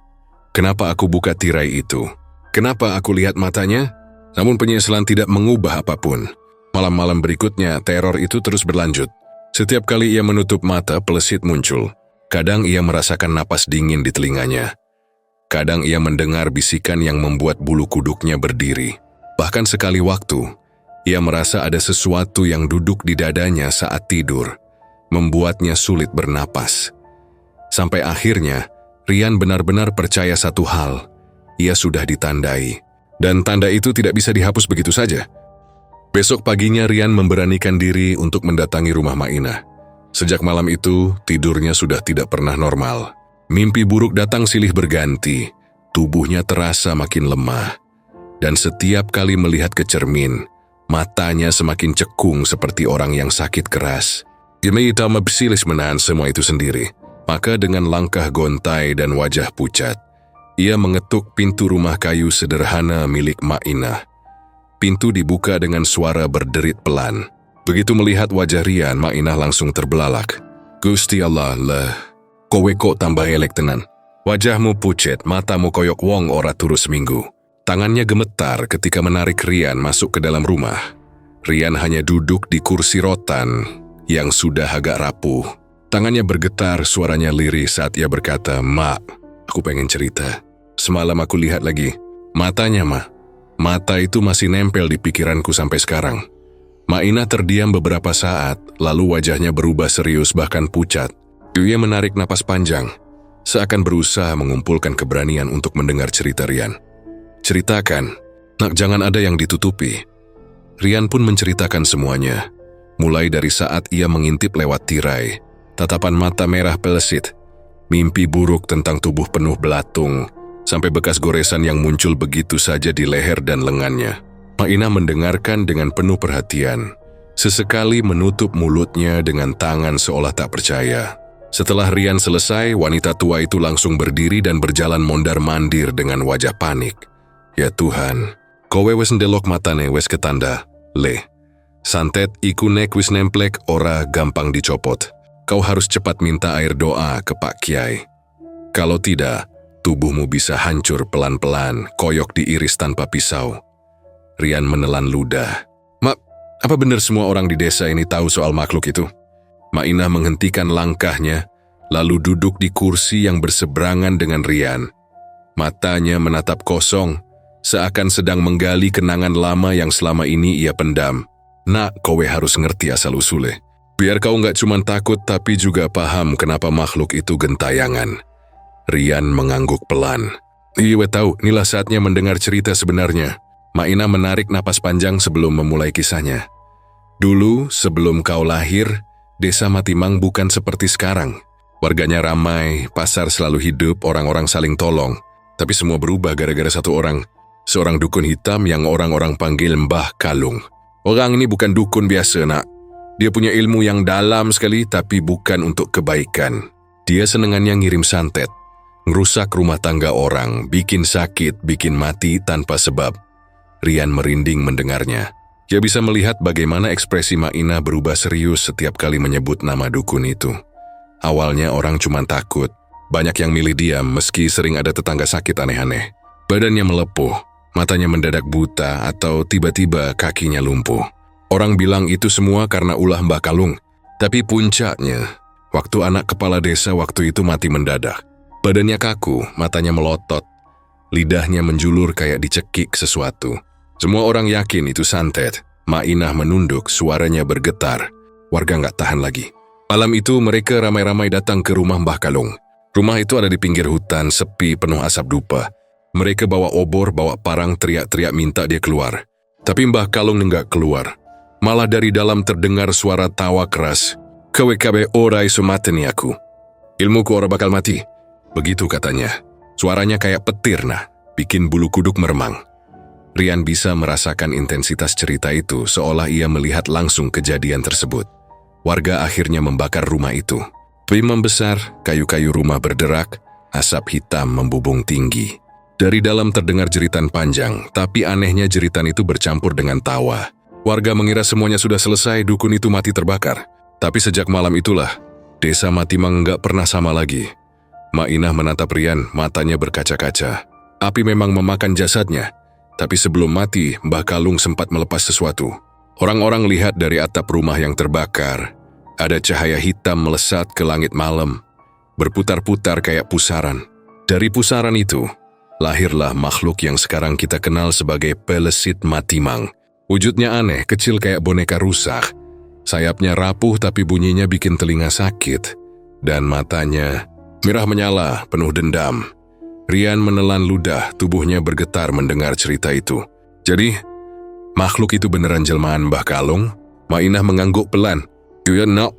"Kenapa aku buka tirai itu? Kenapa aku lihat matanya?" Namun penyesalan tidak mengubah apapun. Malam-malam berikutnya, teror itu terus berlanjut. Setiap kali ia menutup mata, pelesit muncul. Kadang ia merasakan napas dingin di telinganya. Kadang ia mendengar bisikan yang membuat bulu kuduknya berdiri. Bahkan sekali waktu, ia merasa ada sesuatu yang duduk di dadanya saat tidur, membuatnya sulit bernapas. Sampai akhirnya, Rian benar-benar percaya satu hal, ia sudah ditandai. Dan tanda itu tidak bisa dihapus begitu saja. Besok paginya Rian memberanikan diri untuk mendatangi rumah Maina. Sejak malam itu, tidurnya sudah tidak pernah normal. Mimpi buruk datang silih berganti, tubuhnya terasa makin lemah. Dan setiap kali melihat ke cermin, matanya semakin cekung seperti orang yang sakit keras. Yemi Itama bersilis menahan semua itu sendiri. Maka dengan langkah gontai dan wajah pucat, ia mengetuk pintu rumah kayu sederhana milik Mak Inah. Pintu dibuka dengan suara berderit pelan. Begitu melihat wajah Rian, Mak Inah langsung terbelalak. Gusti Allah lah, kowe kok tambah elek tenan. Wajahmu pucet, matamu koyok wong ora turu seminggu. Tangannya gemetar ketika menarik Rian masuk ke dalam rumah. Rian hanya duduk di kursi rotan yang sudah agak rapuh. Tangannya bergetar, suaranya lirih saat ia berkata, "Mak, aku pengen cerita. Semalam aku lihat lagi. Matanya, Mak. Mata itu masih nempel di pikiranku sampai sekarang." Mak Inah terdiam beberapa saat, lalu wajahnya berubah serius bahkan pucat. Ia menarik napas panjang, seakan berusaha mengumpulkan keberanian untuk mendengar cerita Rian. "Ceritakan, nak, jangan ada yang ditutupi." Rian pun menceritakan semuanya, mulai dari saat ia mengintip lewat tirai, tatapan mata merah pelesit, mimpi buruk tentang tubuh penuh belatung, sampai bekas goresan yang muncul begitu saja di leher dan lengannya. Mak Inah mendengarkan dengan penuh perhatian, sesekali menutup mulutnya dengan tangan seolah tak percaya. Setelah Rian selesai, wanita tua itu langsung berdiri dan berjalan mondar-mandir dengan wajah panik. "Ya Tuhan, kowe wes ndelok matane wes ketanda, le. Santet iku nek wis nemplek ora gampang dicopot. Kau harus cepat minta air doa ke Pak Kiai. Kalau tidak, tubuhmu bisa hancur pelan-pelan, koyok diiris tanpa pisau." Rian menelan ludah. "Mak, apa benar semua orang di desa ini tahu soal makhluk itu?" Mak Inah menghentikan langkahnya, lalu duduk di kursi yang berseberangan dengan Rian. Matanya menatap kosong, seakan sedang menggali kenangan lama yang selama ini ia pendam. "Nak, kowe harus ngerti asal-usule. Biar kau nggak cuma takut tapi juga paham kenapa makhluk itu gentayangan." Rian mengangguk pelan. "Iya tahu, inilah saatnya mendengar cerita sebenarnya." Mak Inah menarik napas panjang sebelum memulai kisahnya. "Dulu, sebelum kau lahir, desa Matimang bukan seperti sekarang. Warganya ramai, pasar selalu hidup, orang-orang saling tolong. Tapi semua berubah gara-gara satu orang, seorang dukun hitam yang orang-orang panggil Mbah Kalung. Orang ini bukan dukun biasa, nak. Dia punya ilmu yang dalam sekali tapi bukan untuk kebaikan. Dia senengannya ngirim santet, ngerusak rumah tangga orang, bikin sakit, bikin mati tanpa sebab." Rian merinding mendengarnya. Dia bisa melihat bagaimana ekspresi Mak Inah berubah serius setiap kali menyebut nama dukun itu. Awalnya orang cuma takut, banyak yang milih diam meski sering ada tetangga sakit aneh-aneh. Badannya melepuh, matanya mendadak buta atau tiba-tiba kakinya lumpuh. Orang bilang itu semua karena ulah Mbah Kalung. Tapi puncaknya, waktu anak kepala desa waktu itu mati mendadak. Badannya kaku, matanya melotot, lidahnya menjulur kayak dicekik sesuatu. Semua orang yakin itu santet. Mak Inah menunduk, suaranya bergetar. Warga nggak tahan lagi. Malam itu mereka ramai-ramai datang ke rumah Mbah Kalung. Rumah itu ada di pinggir hutan, sepi, penuh asap dupa. Mereka bawa obor, bawa parang, teriak-teriak minta dia keluar. Tapi Mbah Kalung nggak keluar. Malah dari dalam terdengar suara tawa keras. "Kowe ora iso mateni aku. Ilmuku ora bakal mati." Begitu katanya. Suaranya kayak petir, nah, bikin bulu kuduk meremang. Rian bisa merasakan intensitas cerita itu seolah ia melihat langsung kejadian tersebut. Warga akhirnya membakar rumah itu. Api membesar, kayu-kayu rumah berderak, asap hitam membubung tinggi. Dari dalam terdengar jeritan panjang, tapi anehnya jeritan itu bercampur dengan tawa. Warga mengira semuanya sudah selesai, dukun itu mati terbakar. Tapi sejak malam itulah, desa Matimang nggak pernah sama lagi. Mak Inah menatap Rian, matanya berkaca-kaca. Api memang memakan jasadnya, tapi sebelum mati, Mbah Kalung sempat melepas sesuatu. Orang-orang lihat dari atap rumah yang terbakar. Ada cahaya hitam melesat ke langit malam, berputar-putar kayak pusaran. Dari pusaran itu, lahirlah makhluk yang sekarang kita kenal sebagai Pelesit Matimang. Wujudnya aneh, kecil kayak boneka rusak. Sayapnya rapuh tapi bunyinya bikin telinga sakit. Dan matanya merah menyala, penuh dendam. Rian menelan ludah, tubuhnya bergetar mendengar cerita itu. Jadi, makhluk itu beneran jelmaan Mbah Kalung? Mak Inah mengangguk pelan. "Iya, no.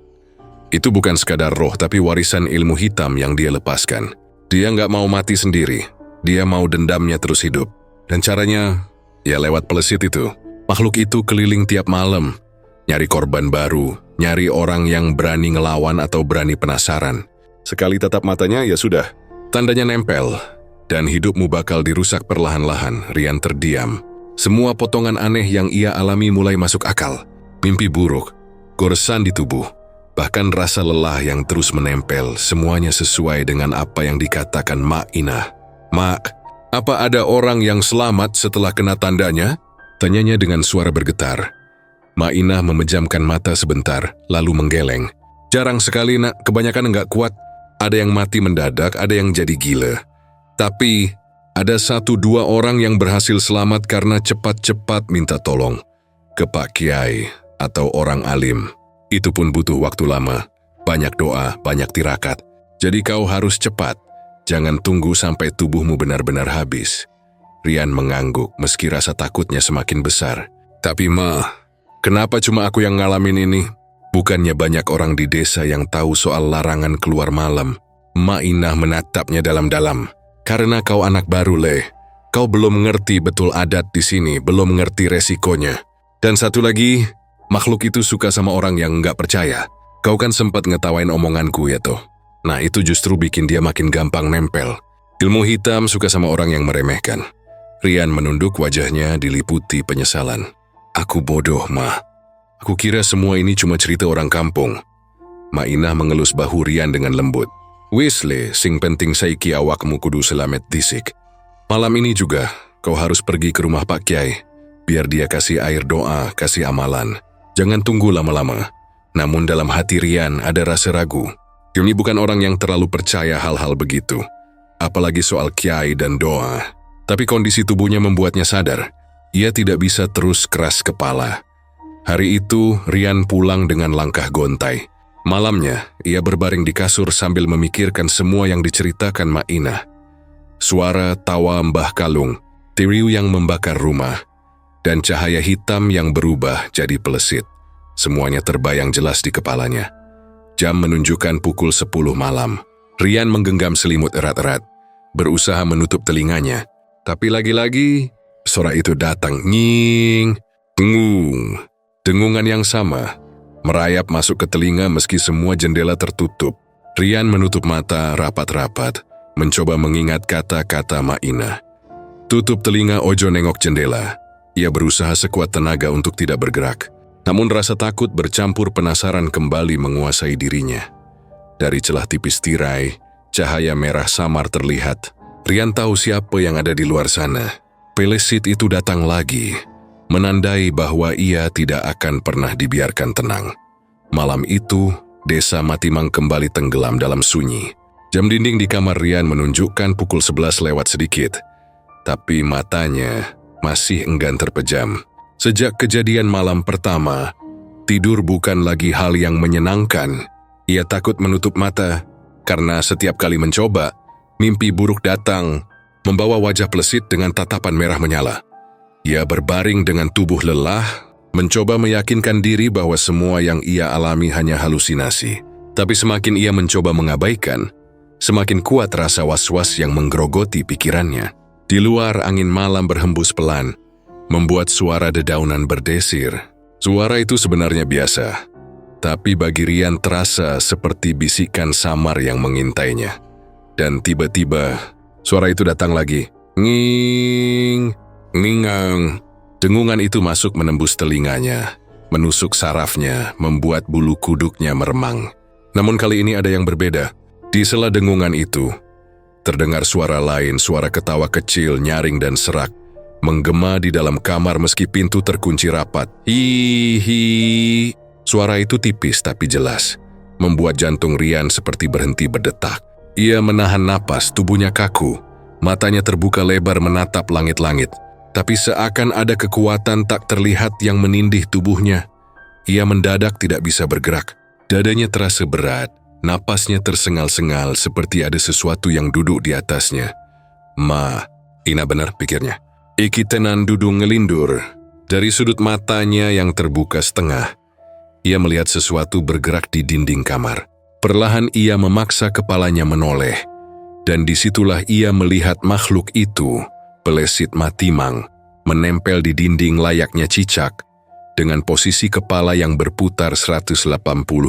Itu bukan sekadar roh, tapi warisan ilmu hitam yang dia lepaskan. Dia nggak mau mati sendiri. Dia mau dendamnya terus hidup. Dan caranya, Ya lewat pelesit itu. Makhluk itu keliling tiap malam, nyari korban baru, nyari orang yang berani ngelawan atau berani penasaran. Sekali tatap matanya, ya sudah, tandanya nempel. Dan hidupmu bakal dirusak perlahan-lahan. Rian terdiam. Semua potongan aneh yang ia alami mulai masuk akal. Mimpi buruk, goresan di tubuh, bahkan rasa lelah yang terus menempel, semuanya sesuai dengan apa yang dikatakan Mak Inah. "Mak, apa ada orang yang selamat setelah kena tandanya?" Tanyanya dengan suara bergetar. Mak Inah memejamkan mata sebentar, lalu menggeleng. "Jarang sekali nak, kebanyakan enggak kuat. Ada yang mati mendadak, ada yang jadi gila. Tapi, ada 1-2 orang yang berhasil selamat karena cepat-cepat minta tolong ke Pak Kiai atau orang alim. Itu pun butuh waktu lama, banyak doa, banyak tirakat. Jadi kau harus cepat, jangan tunggu sampai tubuhmu benar-benar habis." Rian mengangguk meski rasa takutnya semakin besar. "Tapi Ma, kenapa cuma aku yang ngalamin ini? Bukannya banyak orang di desa yang tahu soal larangan keluar malam?" Mak Inah menatapnya dalam-dalam. "Karena kau anak baru, Le. Kau belum ngerti betul adat di sini, belum ngerti resikonya. Dan satu lagi, makhluk itu suka sama orang yang nggak percaya. Kau kan sempat ngetawain omonganku ya toh. Nah itu justru bikin dia makin gampang nempel. Ilmu hitam suka sama orang yang meremehkan." Rian menunduk, wajahnya diliputi penyesalan. "Aku bodoh, Ma. Aku kira semua ini cuma cerita orang kampung." Mak Inah mengelus bahu Rian dengan lembut. "Wis Le, sing penting saiki awakmu kudu selamat disik. Malam ini juga, kau harus pergi ke rumah Pak Kiai. Biar dia kasih air doa, kasih amalan. Jangan tunggu lama-lama." Namun dalam hati Rian ada rasa ragu. Ini bukan orang yang terlalu percaya hal-hal begitu. Apalagi soal Kiai dan doa. Tapi kondisi tubuhnya membuatnya sadar. Ia tidak bisa terus keras kepala. Hari itu, Rian pulang dengan langkah gontai. Malamnya, ia berbaring di kasur sambil memikirkan semua yang diceritakan Mak Inah. Suara tawa Mbah Kalung, teriu yang membakar rumah, dan cahaya hitam yang berubah jadi pelesit. Semuanya terbayang jelas di kepalanya. Jam menunjukkan pukul 10 malam. Rian menggenggam selimut erat-erat, berusaha menutup telinganya. Tapi lagi-lagi, suara itu datang. Nying, dengung. Dengungan yang sama, merayap masuk ke telinga meski semua jendela tertutup. Rian menutup mata rapat-rapat, mencoba mengingat kata-kata Mak Inah. "Tutup telinga, ojo nengok jendela." Ia berusaha sekuat tenaga untuk tidak bergerak. Namun rasa takut bercampur penasaran kembali menguasai dirinya. Dari celah tipis tirai, cahaya merah samar terlihat. Rian tahu siapa yang ada di luar sana. Pelesit itu datang lagi, menandai bahwa ia tidak akan pernah dibiarkan tenang. Malam itu, desa Matimang kembali tenggelam dalam sunyi. Jam dinding di kamar Rian menunjukkan pukul 11 lewat sedikit. Tapi matanya masih enggan terpejam. Sejak kejadian malam pertama, tidur bukan lagi hal yang menyenangkan. Ia takut menutup mata, karena setiap kali mencoba, mimpi buruk datang, membawa wajah pelesit dengan tatapan merah menyala. Ia berbaring dengan tubuh lelah, mencoba meyakinkan diri bahwa semua yang ia alami hanya halusinasi. Tapi semakin ia mencoba mengabaikan, semakin kuat rasa was-was yang menggerogoti pikirannya. Di luar, angin malam berhembus pelan, membuat suara dedaunan berdesir. Suara itu sebenarnya biasa, tapi bagi Rian terasa seperti bisikan samar yang mengintainya. Dan tiba-tiba, suara itu datang lagi. Nging, ngingang. Dengungan itu masuk menembus telinganya, menusuk sarafnya, membuat bulu kuduknya meremang. Namun kali ini ada yang berbeda. Di sela dengungan itu, terdengar suara lain, suara ketawa kecil, nyaring dan serak, menggema di dalam kamar meski pintu terkunci rapat. Hihi. Suara itu tipis tapi jelas, membuat jantung Rian seperti berhenti berdetak. Ia menahan napas, tubuhnya kaku, matanya terbuka lebar menatap langit-langit. Tapi seakan ada kekuatan tak terlihat yang menindih tubuhnya. Ia mendadak tidak bisa bergerak. Dadanya terasa berat, napasnya tersengal-sengal seperti ada sesuatu yang duduk di atasnya. Ina benar pikirnya. Iki tenan duduk ngelindur. Dari sudut matanya yang terbuka setengah, ia melihat sesuatu bergerak di dinding kamar. Perlahan ia memaksa kepalanya menoleh, dan disitulah ia melihat makhluk itu, pelesit Matimang, menempel di dinding layaknya cicak, dengan posisi kepala yang berputar 180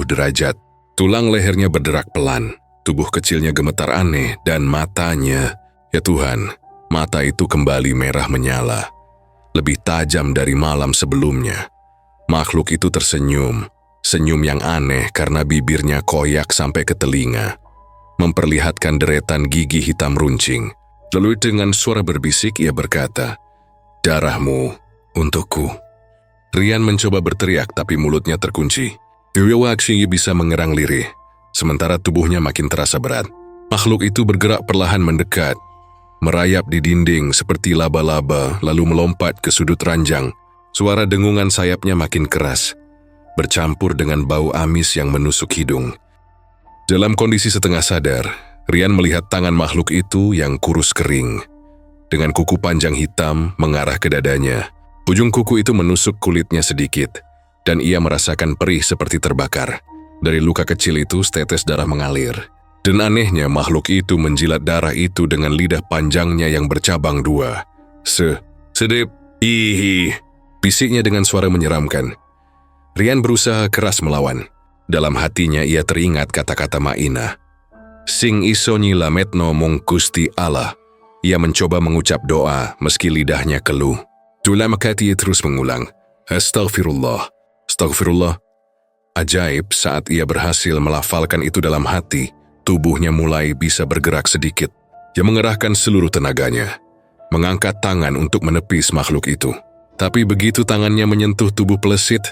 derajat. Tulang lehernya berderak pelan, tubuh kecilnya gemetar aneh, dan matanya, ya Tuhan, mata itu kembali merah menyala, lebih tajam dari malam sebelumnya. Makhluk itu tersenyum, senyum yang aneh karena bibirnya koyak sampai ke telinga, memperlihatkan deretan gigi hitam runcing. Lalu dengan suara berbisik ia berkata, "Darahmu untukku." Rian mencoba berteriak tapi mulutnya terkunci. Dewa Wakshi bisa mengerang lirih, sementara tubuhnya makin terasa berat. Makhluk itu bergerak perlahan mendekat, merayap di dinding seperti laba-laba lalu melompat ke sudut ranjang. Suara dengungan sayapnya makin keras, bercampur dengan bau amis yang menusuk hidung. Dalam kondisi setengah sadar, Rian melihat tangan makhluk itu yang kurus kering, dengan kuku panjang hitam mengarah ke dadanya. Ujung kuku itu menusuk kulitnya sedikit, dan ia merasakan perih seperti terbakar. Dari luka kecil itu setetes darah mengalir. Dan anehnya makhluk itu menjilat darah itu dengan lidah panjangnya yang bercabang dua. Sedep, hihi, bisiknya dengan suara menyeramkan. Rian berusaha keras melawan. Dalam hatinya ia teringat kata-kata Ma'inah. Sing iso nyilametno mung Gusti Allah. Ia mencoba mengucap doa meski lidahnya keluh. Dalam hati ia terus mengulang, Astaghfirullah, Astaghfirullah. Ajaib, saat ia berhasil melafalkan itu dalam hati, tubuhnya mulai bisa bergerak sedikit. Ia mengerahkan seluruh tenaganya, mengangkat tangan untuk menepis makhluk itu. Tapi begitu tangannya menyentuh tubuh pelesit,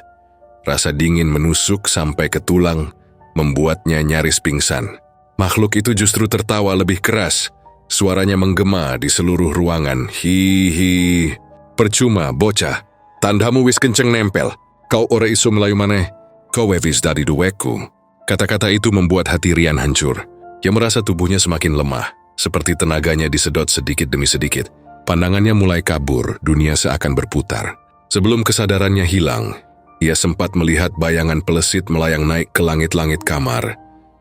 rasa dingin menusuk sampai ke tulang, membuatnya nyaris pingsan. Makhluk itu justru tertawa lebih keras. Suaranya menggema di seluruh ruangan. Hihi. Percuma, bocah. Tandamu wis kenceng nempel. Kau ora iso melayu maneh. Kau wis dari duweku. Kata-kata itu membuat hati Rian hancur. Ia merasa tubuhnya semakin lemah, seperti tenaganya disedot sedikit demi sedikit. Pandangannya mulai kabur, dunia seakan berputar. Sebelum kesadarannya hilang, ia sempat melihat bayangan pelesit melayang naik ke langit-langit kamar,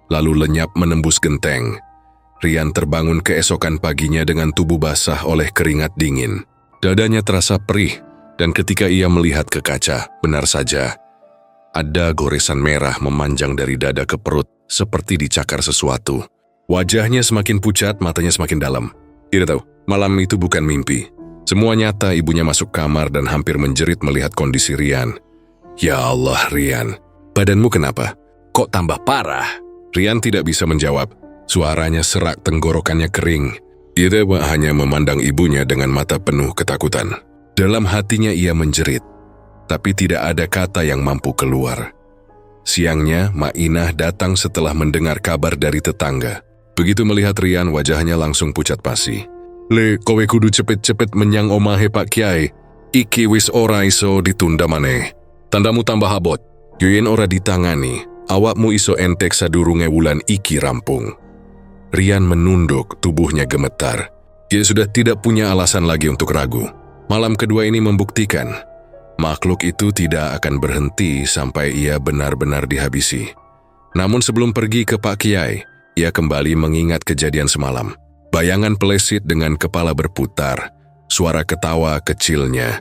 lalu lenyap menembus genteng. Rian terbangun keesokan paginya dengan tubuh basah oleh keringat dingin. Dadanya terasa perih, dan ketika ia melihat ke kaca, benar saja, ada goresan merah memanjang dari dada ke perut, seperti dicakar sesuatu. Wajahnya semakin pucat, matanya semakin dalam. Ia tahu, malam itu bukan mimpi. Semua nyata. Ibunya masuk kamar dan hampir menjerit melihat kondisi Rian. Ya Allah, Rian, badanmu kenapa? Kok tambah parah? Rian tidak bisa menjawab. Suaranya serak, tenggorokannya kering. Ia hanya memandang ibunya dengan mata penuh ketakutan. Dalam hatinya ia menjerit, tapi tidak ada kata yang mampu keluar. Siangnya, Ma'inah datang setelah mendengar kabar dari tetangga. Begitu melihat Rian, wajahnya langsung pucat pasi. Le, kowe kudu cepet-cepet menyang omahe Pak Kiai. Iki wis ora iso ditunda maneh. Tandamu tambah abot. Yen ora ditangani, awakmu iso entek sadurunge wulan iki rampung. Rian menunduk, tubuhnya gemetar. Ia sudah tidak punya alasan lagi untuk ragu. Malam kedua ini membuktikan, makhluk itu tidak akan berhenti sampai ia benar-benar dihabisi. Namun sebelum pergi ke Pak Kiai, ia kembali mengingat kejadian semalam. Bayangan pelesit dengan kepala berputar, suara ketawa kecilnya,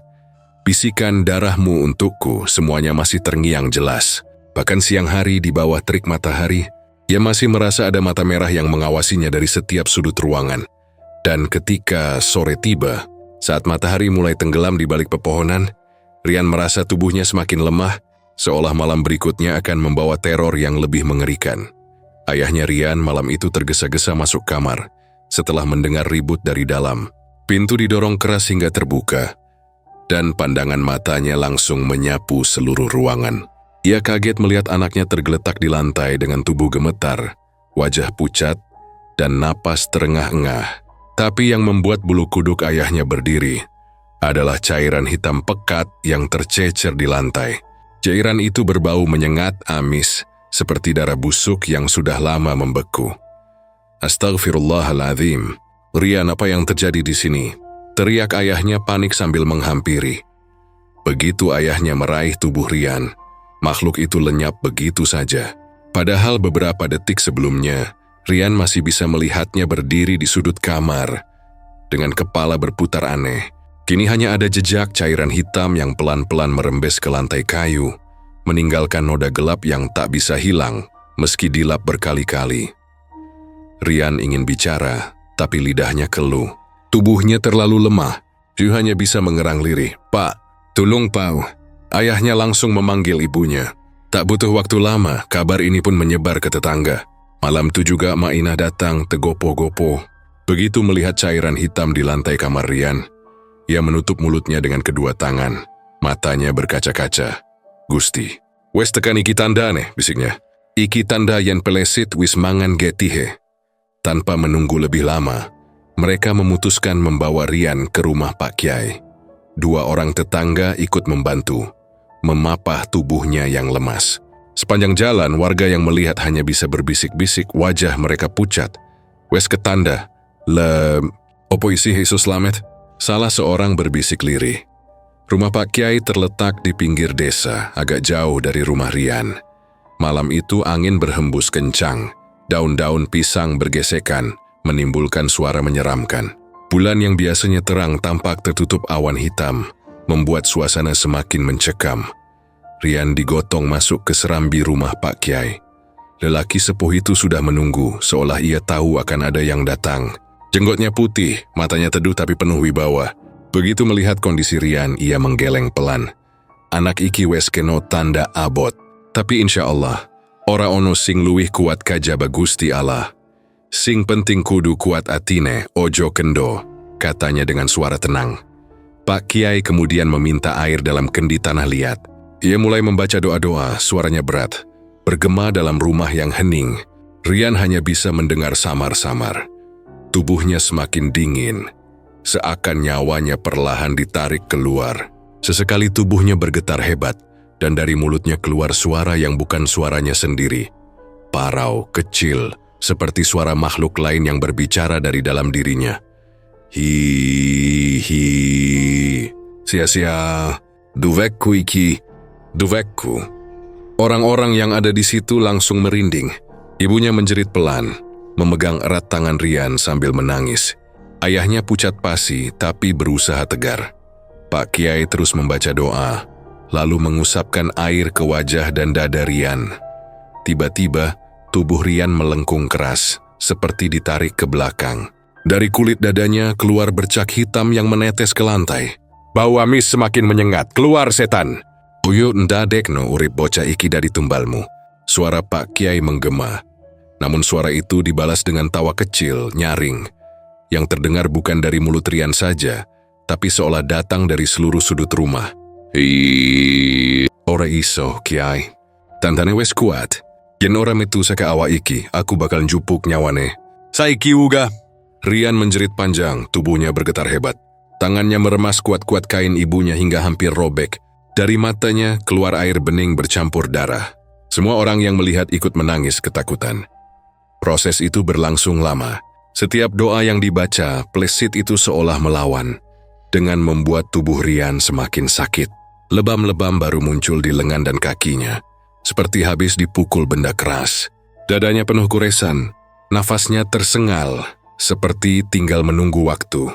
bisikan darahmu untukku, semuanya masih terngiang jelas. Bahkan siang hari di bawah terik matahari, ia masih merasa ada mata merah yang mengawasinya dari setiap sudut ruangan. Dan ketika sore tiba, saat matahari mulai tenggelam di balik pepohonan, Rian merasa tubuhnya semakin lemah, seolah malam berikutnya akan membawa teror yang lebih mengerikan. Ayahnya Rian malam itu tergesa-gesa masuk kamar, setelah mendengar ribut dari dalam. Pintu didorong keras hingga terbuka, dan pandangan matanya langsung menyapu seluruh ruangan. Ia kaget melihat anaknya tergeletak di lantai dengan tubuh gemetar, wajah pucat, dan napas terengah-engah. Tapi yang membuat bulu kuduk ayahnya berdiri adalah cairan hitam pekat yang tercecer di lantai. Cairan itu berbau menyengat, amis, seperti darah busuk yang sudah lama membeku. Astaghfirullahaladzim. Rian, apa yang terjadi di sini? Teriak ayahnya panik sambil menghampiri. Begitu ayahnya meraih tubuh Rian, makhluk itu lenyap begitu saja. Padahal beberapa detik sebelumnya, Rian masih bisa melihatnya berdiri di sudut kamar, dengan kepala berputar aneh. Kini hanya ada jejak cairan hitam yang pelan-pelan merembes ke lantai kayu, meninggalkan noda gelap yang tak bisa hilang meski dilap berkali-kali. Rian ingin bicara, tapi lidahnya keluh. Tubuhnya terlalu lemah, dia hanya bisa mengerang lirih. "Pak, tolong Pau." Ayahnya langsung memanggil ibunya. Tak butuh waktu lama, kabar ini pun menyebar ke tetangga. Malam itu juga Mak Inah datang tegopo-gopo. Begitu melihat cairan hitam di lantai kamar Rian, ia menutup mulutnya dengan kedua tangan. Matanya berkaca-kaca. "Gusti, wes tekan iki tanda nih," bisiknya. "Iki tanda yang pelesit wis mangan getihe." Tanpa menunggu lebih lama, mereka memutuskan membawa Rian ke rumah Pak Kiai. 2 orang tetangga ikut membantu, memapah tubuhnya yang lemas. Sepanjang jalan, warga yang melihat hanya bisa berbisik-bisik, wajah mereka pucat. "Wes ketanda, opo isi Yesus Slamet?" Salah seorang berbisik lirih. Rumah Pak Kiai terletak di pinggir desa, agak jauh dari rumah Rian. Malam itu angin berhembus kencang, daun-daun pisang bergesekan, menimbulkan suara menyeramkan. Bulan yang biasanya terang tampak tertutup awan hitam, membuat suasana semakin mencekam. Rian digotong masuk ke serambi rumah Pak Kiai. Lelaki sepuh itu sudah menunggu, seolah ia tahu akan ada yang datang. Jenggotnya putih, matanya teduh tapi penuh wibawa. Begitu melihat kondisi Rian, ia menggeleng pelan. "Anak iki wes keno tanda abot. Tapi insya Allah, ora ono sing luwih kuat kajaba Gusti Allah. Sing penting kudu kuat atine, ojo kendo," katanya dengan suara tenang. Pak Kiai kemudian meminta air dalam kendi tanah liat. Ia mulai membaca doa-doa, suaranya berat, bergema dalam rumah yang hening. Rian hanya bisa mendengar samar-samar. Tubuhnya semakin dingin, seakan nyawanya perlahan ditarik keluar. Sesekali tubuhnya bergetar hebat, dan dari mulutnya keluar suara yang bukan suaranya sendiri. Parau, kecil, seperti suara makhluk lain yang berbicara dari dalam dirinya. "Hi, sia-sia, duvekku iki, duvekku." Orang-orang yang ada di situ langsung merinding. Ibunya menjerit pelan, memegang erat tangan Rian sambil menangis. Ayahnya pucat pasi tapi berusaha tegar. Pak Kiai terus membaca doa, lalu mengusapkan air ke wajah dan dada Rian. Tiba-tiba, tubuh Rian melengkung keras, seperti ditarik ke belakang. Dari kulit dadanya keluar bercak hitam yang menetes ke lantai. "Bau amis semakin menyengat, keluar setan!" "Uyu ndadekno urip bocah iki dari tumbalmu." Suara Pak Kiai menggema. Namun suara itu dibalas dengan tawa kecil, nyaring, yang terdengar bukan dari mulut Rian saja, tapi seolah datang dari seluruh sudut rumah. "Ora iso, Kiai. Tandane wes kuat. Yen ora metu saka awak iki, aku bakal njupuk nyawane." "Saiki uga." Rian menjerit panjang, tubuhnya bergetar hebat. Tangannya meremas kuat-kuat kain ibunya hingga hampir robek. Dari matanya keluar air bening bercampur darah. Semua orang yang melihat ikut menangis ketakutan. Proses itu berlangsung lama. Setiap doa yang dibaca, plesit itu seolah melawan, dengan membuat tubuh Rian semakin sakit. Lebam-lebam baru muncul di lengan dan kakinya, seperti habis dipukul benda keras. Dadanya penuh kuresan, nafasnya tersengal, seperti tinggal menunggu waktu.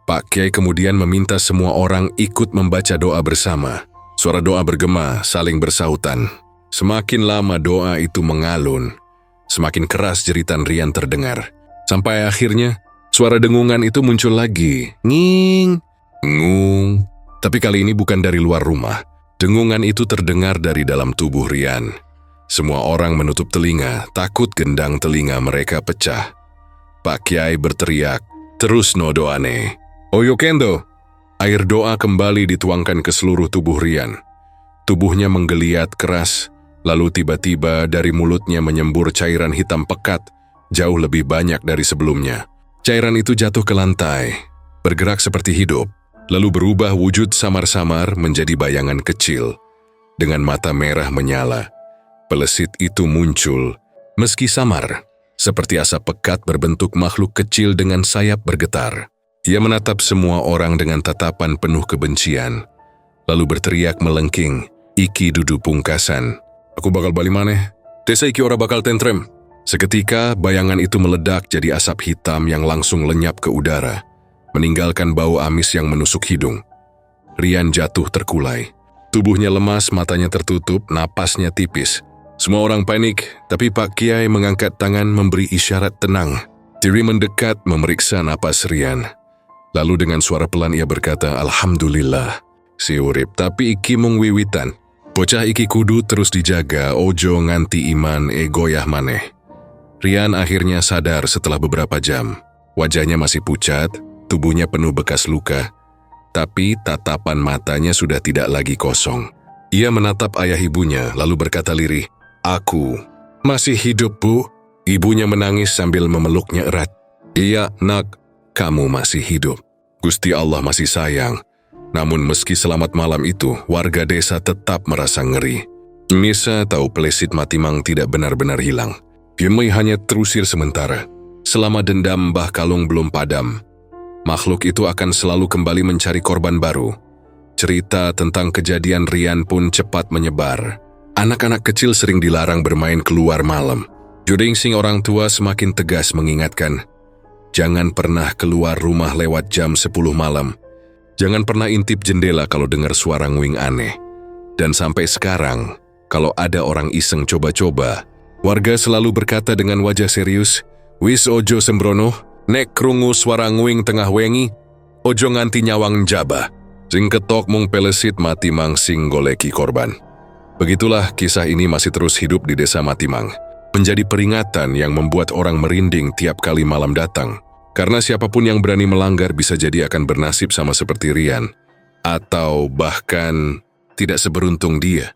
Pak Kiai kemudian meminta semua orang ikut membaca doa bersama. Suara doa bergema, saling bersahutan. Semakin lama doa itu mengalun, semakin keras jeritan Rian terdengar. Sampai akhirnya, suara dengungan itu muncul lagi. Nging, ngung. Tapi kali ini bukan dari luar rumah. Dengungan itu terdengar dari dalam tubuh Rian. Semua orang menutup telinga, takut gendang telinga mereka pecah. Pak Kiai berteriak, "Terus no doane." "Oyo kendo." Air doa kembali dituangkan ke seluruh tubuh Rian. Tubuhnya menggeliat keras. Lalu tiba-tiba dari mulutnya menyembur cairan hitam pekat, jauh lebih banyak dari sebelumnya. Cairan itu jatuh ke lantai, bergerak seperti hidup, lalu berubah wujud samar-samar menjadi bayangan kecil. Dengan mata merah menyala, pelesit itu muncul, meski samar, seperti asap pekat berbentuk makhluk kecil dengan sayap bergetar. Ia menatap semua orang dengan tatapan penuh kebencian, lalu berteriak melengking, "Iki dudu pungkasan. Aku bakal balik maneh. Desa iki ora bakal tentrem." Seketika bayangan itu meledak jadi asap hitam yang langsung lenyap ke udara. meninggalkan bau amis yang menusuk hidung. Rian jatuh terkulai. Tubuhnya lemas, matanya tertutup, napasnya tipis. Semua orang panik, tapi Pak Kiai mengangkat tangan memberi isyarat tenang. Tiri mendekat memeriksa napas Rian. Lalu dengan suara pelan ia berkata, "Alhamdulillah, si urip, tapi iki mung wiwitan. Bocah iki kudu terus dijaga, ojo nganti iman goyah maneh." Rian akhirnya sadar setelah beberapa jam. Wajahnya masih pucat, tubuhnya penuh bekas luka, tapi tatapan matanya sudah tidak lagi kosong. Ia menatap ayah ibunya lalu berkata lirih, "Aku masih hidup, Bu." Ibunya menangis sambil memeluknya erat. "Iya, nak, kamu masih hidup. Gusti Allah masih sayang." Namun meski selamat malam itu, warga desa tetap merasa ngeri. Nisa tahu Pelesit Matimang tidak benar-benar hilang. Yemei hanya terusir sementara. Selama dendam Mbah Kalung belum padam, makhluk itu akan selalu kembali mencari korban baru. Cerita tentang kejadian Rian pun cepat menyebar. Anak-anak kecil sering dilarang bermain keluar malam. Judingsing orang tua semakin tegas mengingatkan, jangan pernah keluar rumah lewat jam 10 malam. Jangan pernah intip jendela kalau dengar suara nguing aneh. Dan sampai sekarang, kalau ada orang iseng coba-coba, warga selalu berkata dengan wajah serius, "Wis ojo sembrono, nek krungu suara nguing tengah wengi, ojo nganti nyawang njaba. Sing ketok mung Pelesit Matimang sing goleki korban." Begitulah kisah ini masih terus hidup di desa Matimang. Menjadi peringatan yang membuat orang merinding tiap kali malam datang. Karena siapapun yang berani melanggar bisa jadi akan bernasib sama seperti Rian. Atau bahkan tidak seberuntung dia.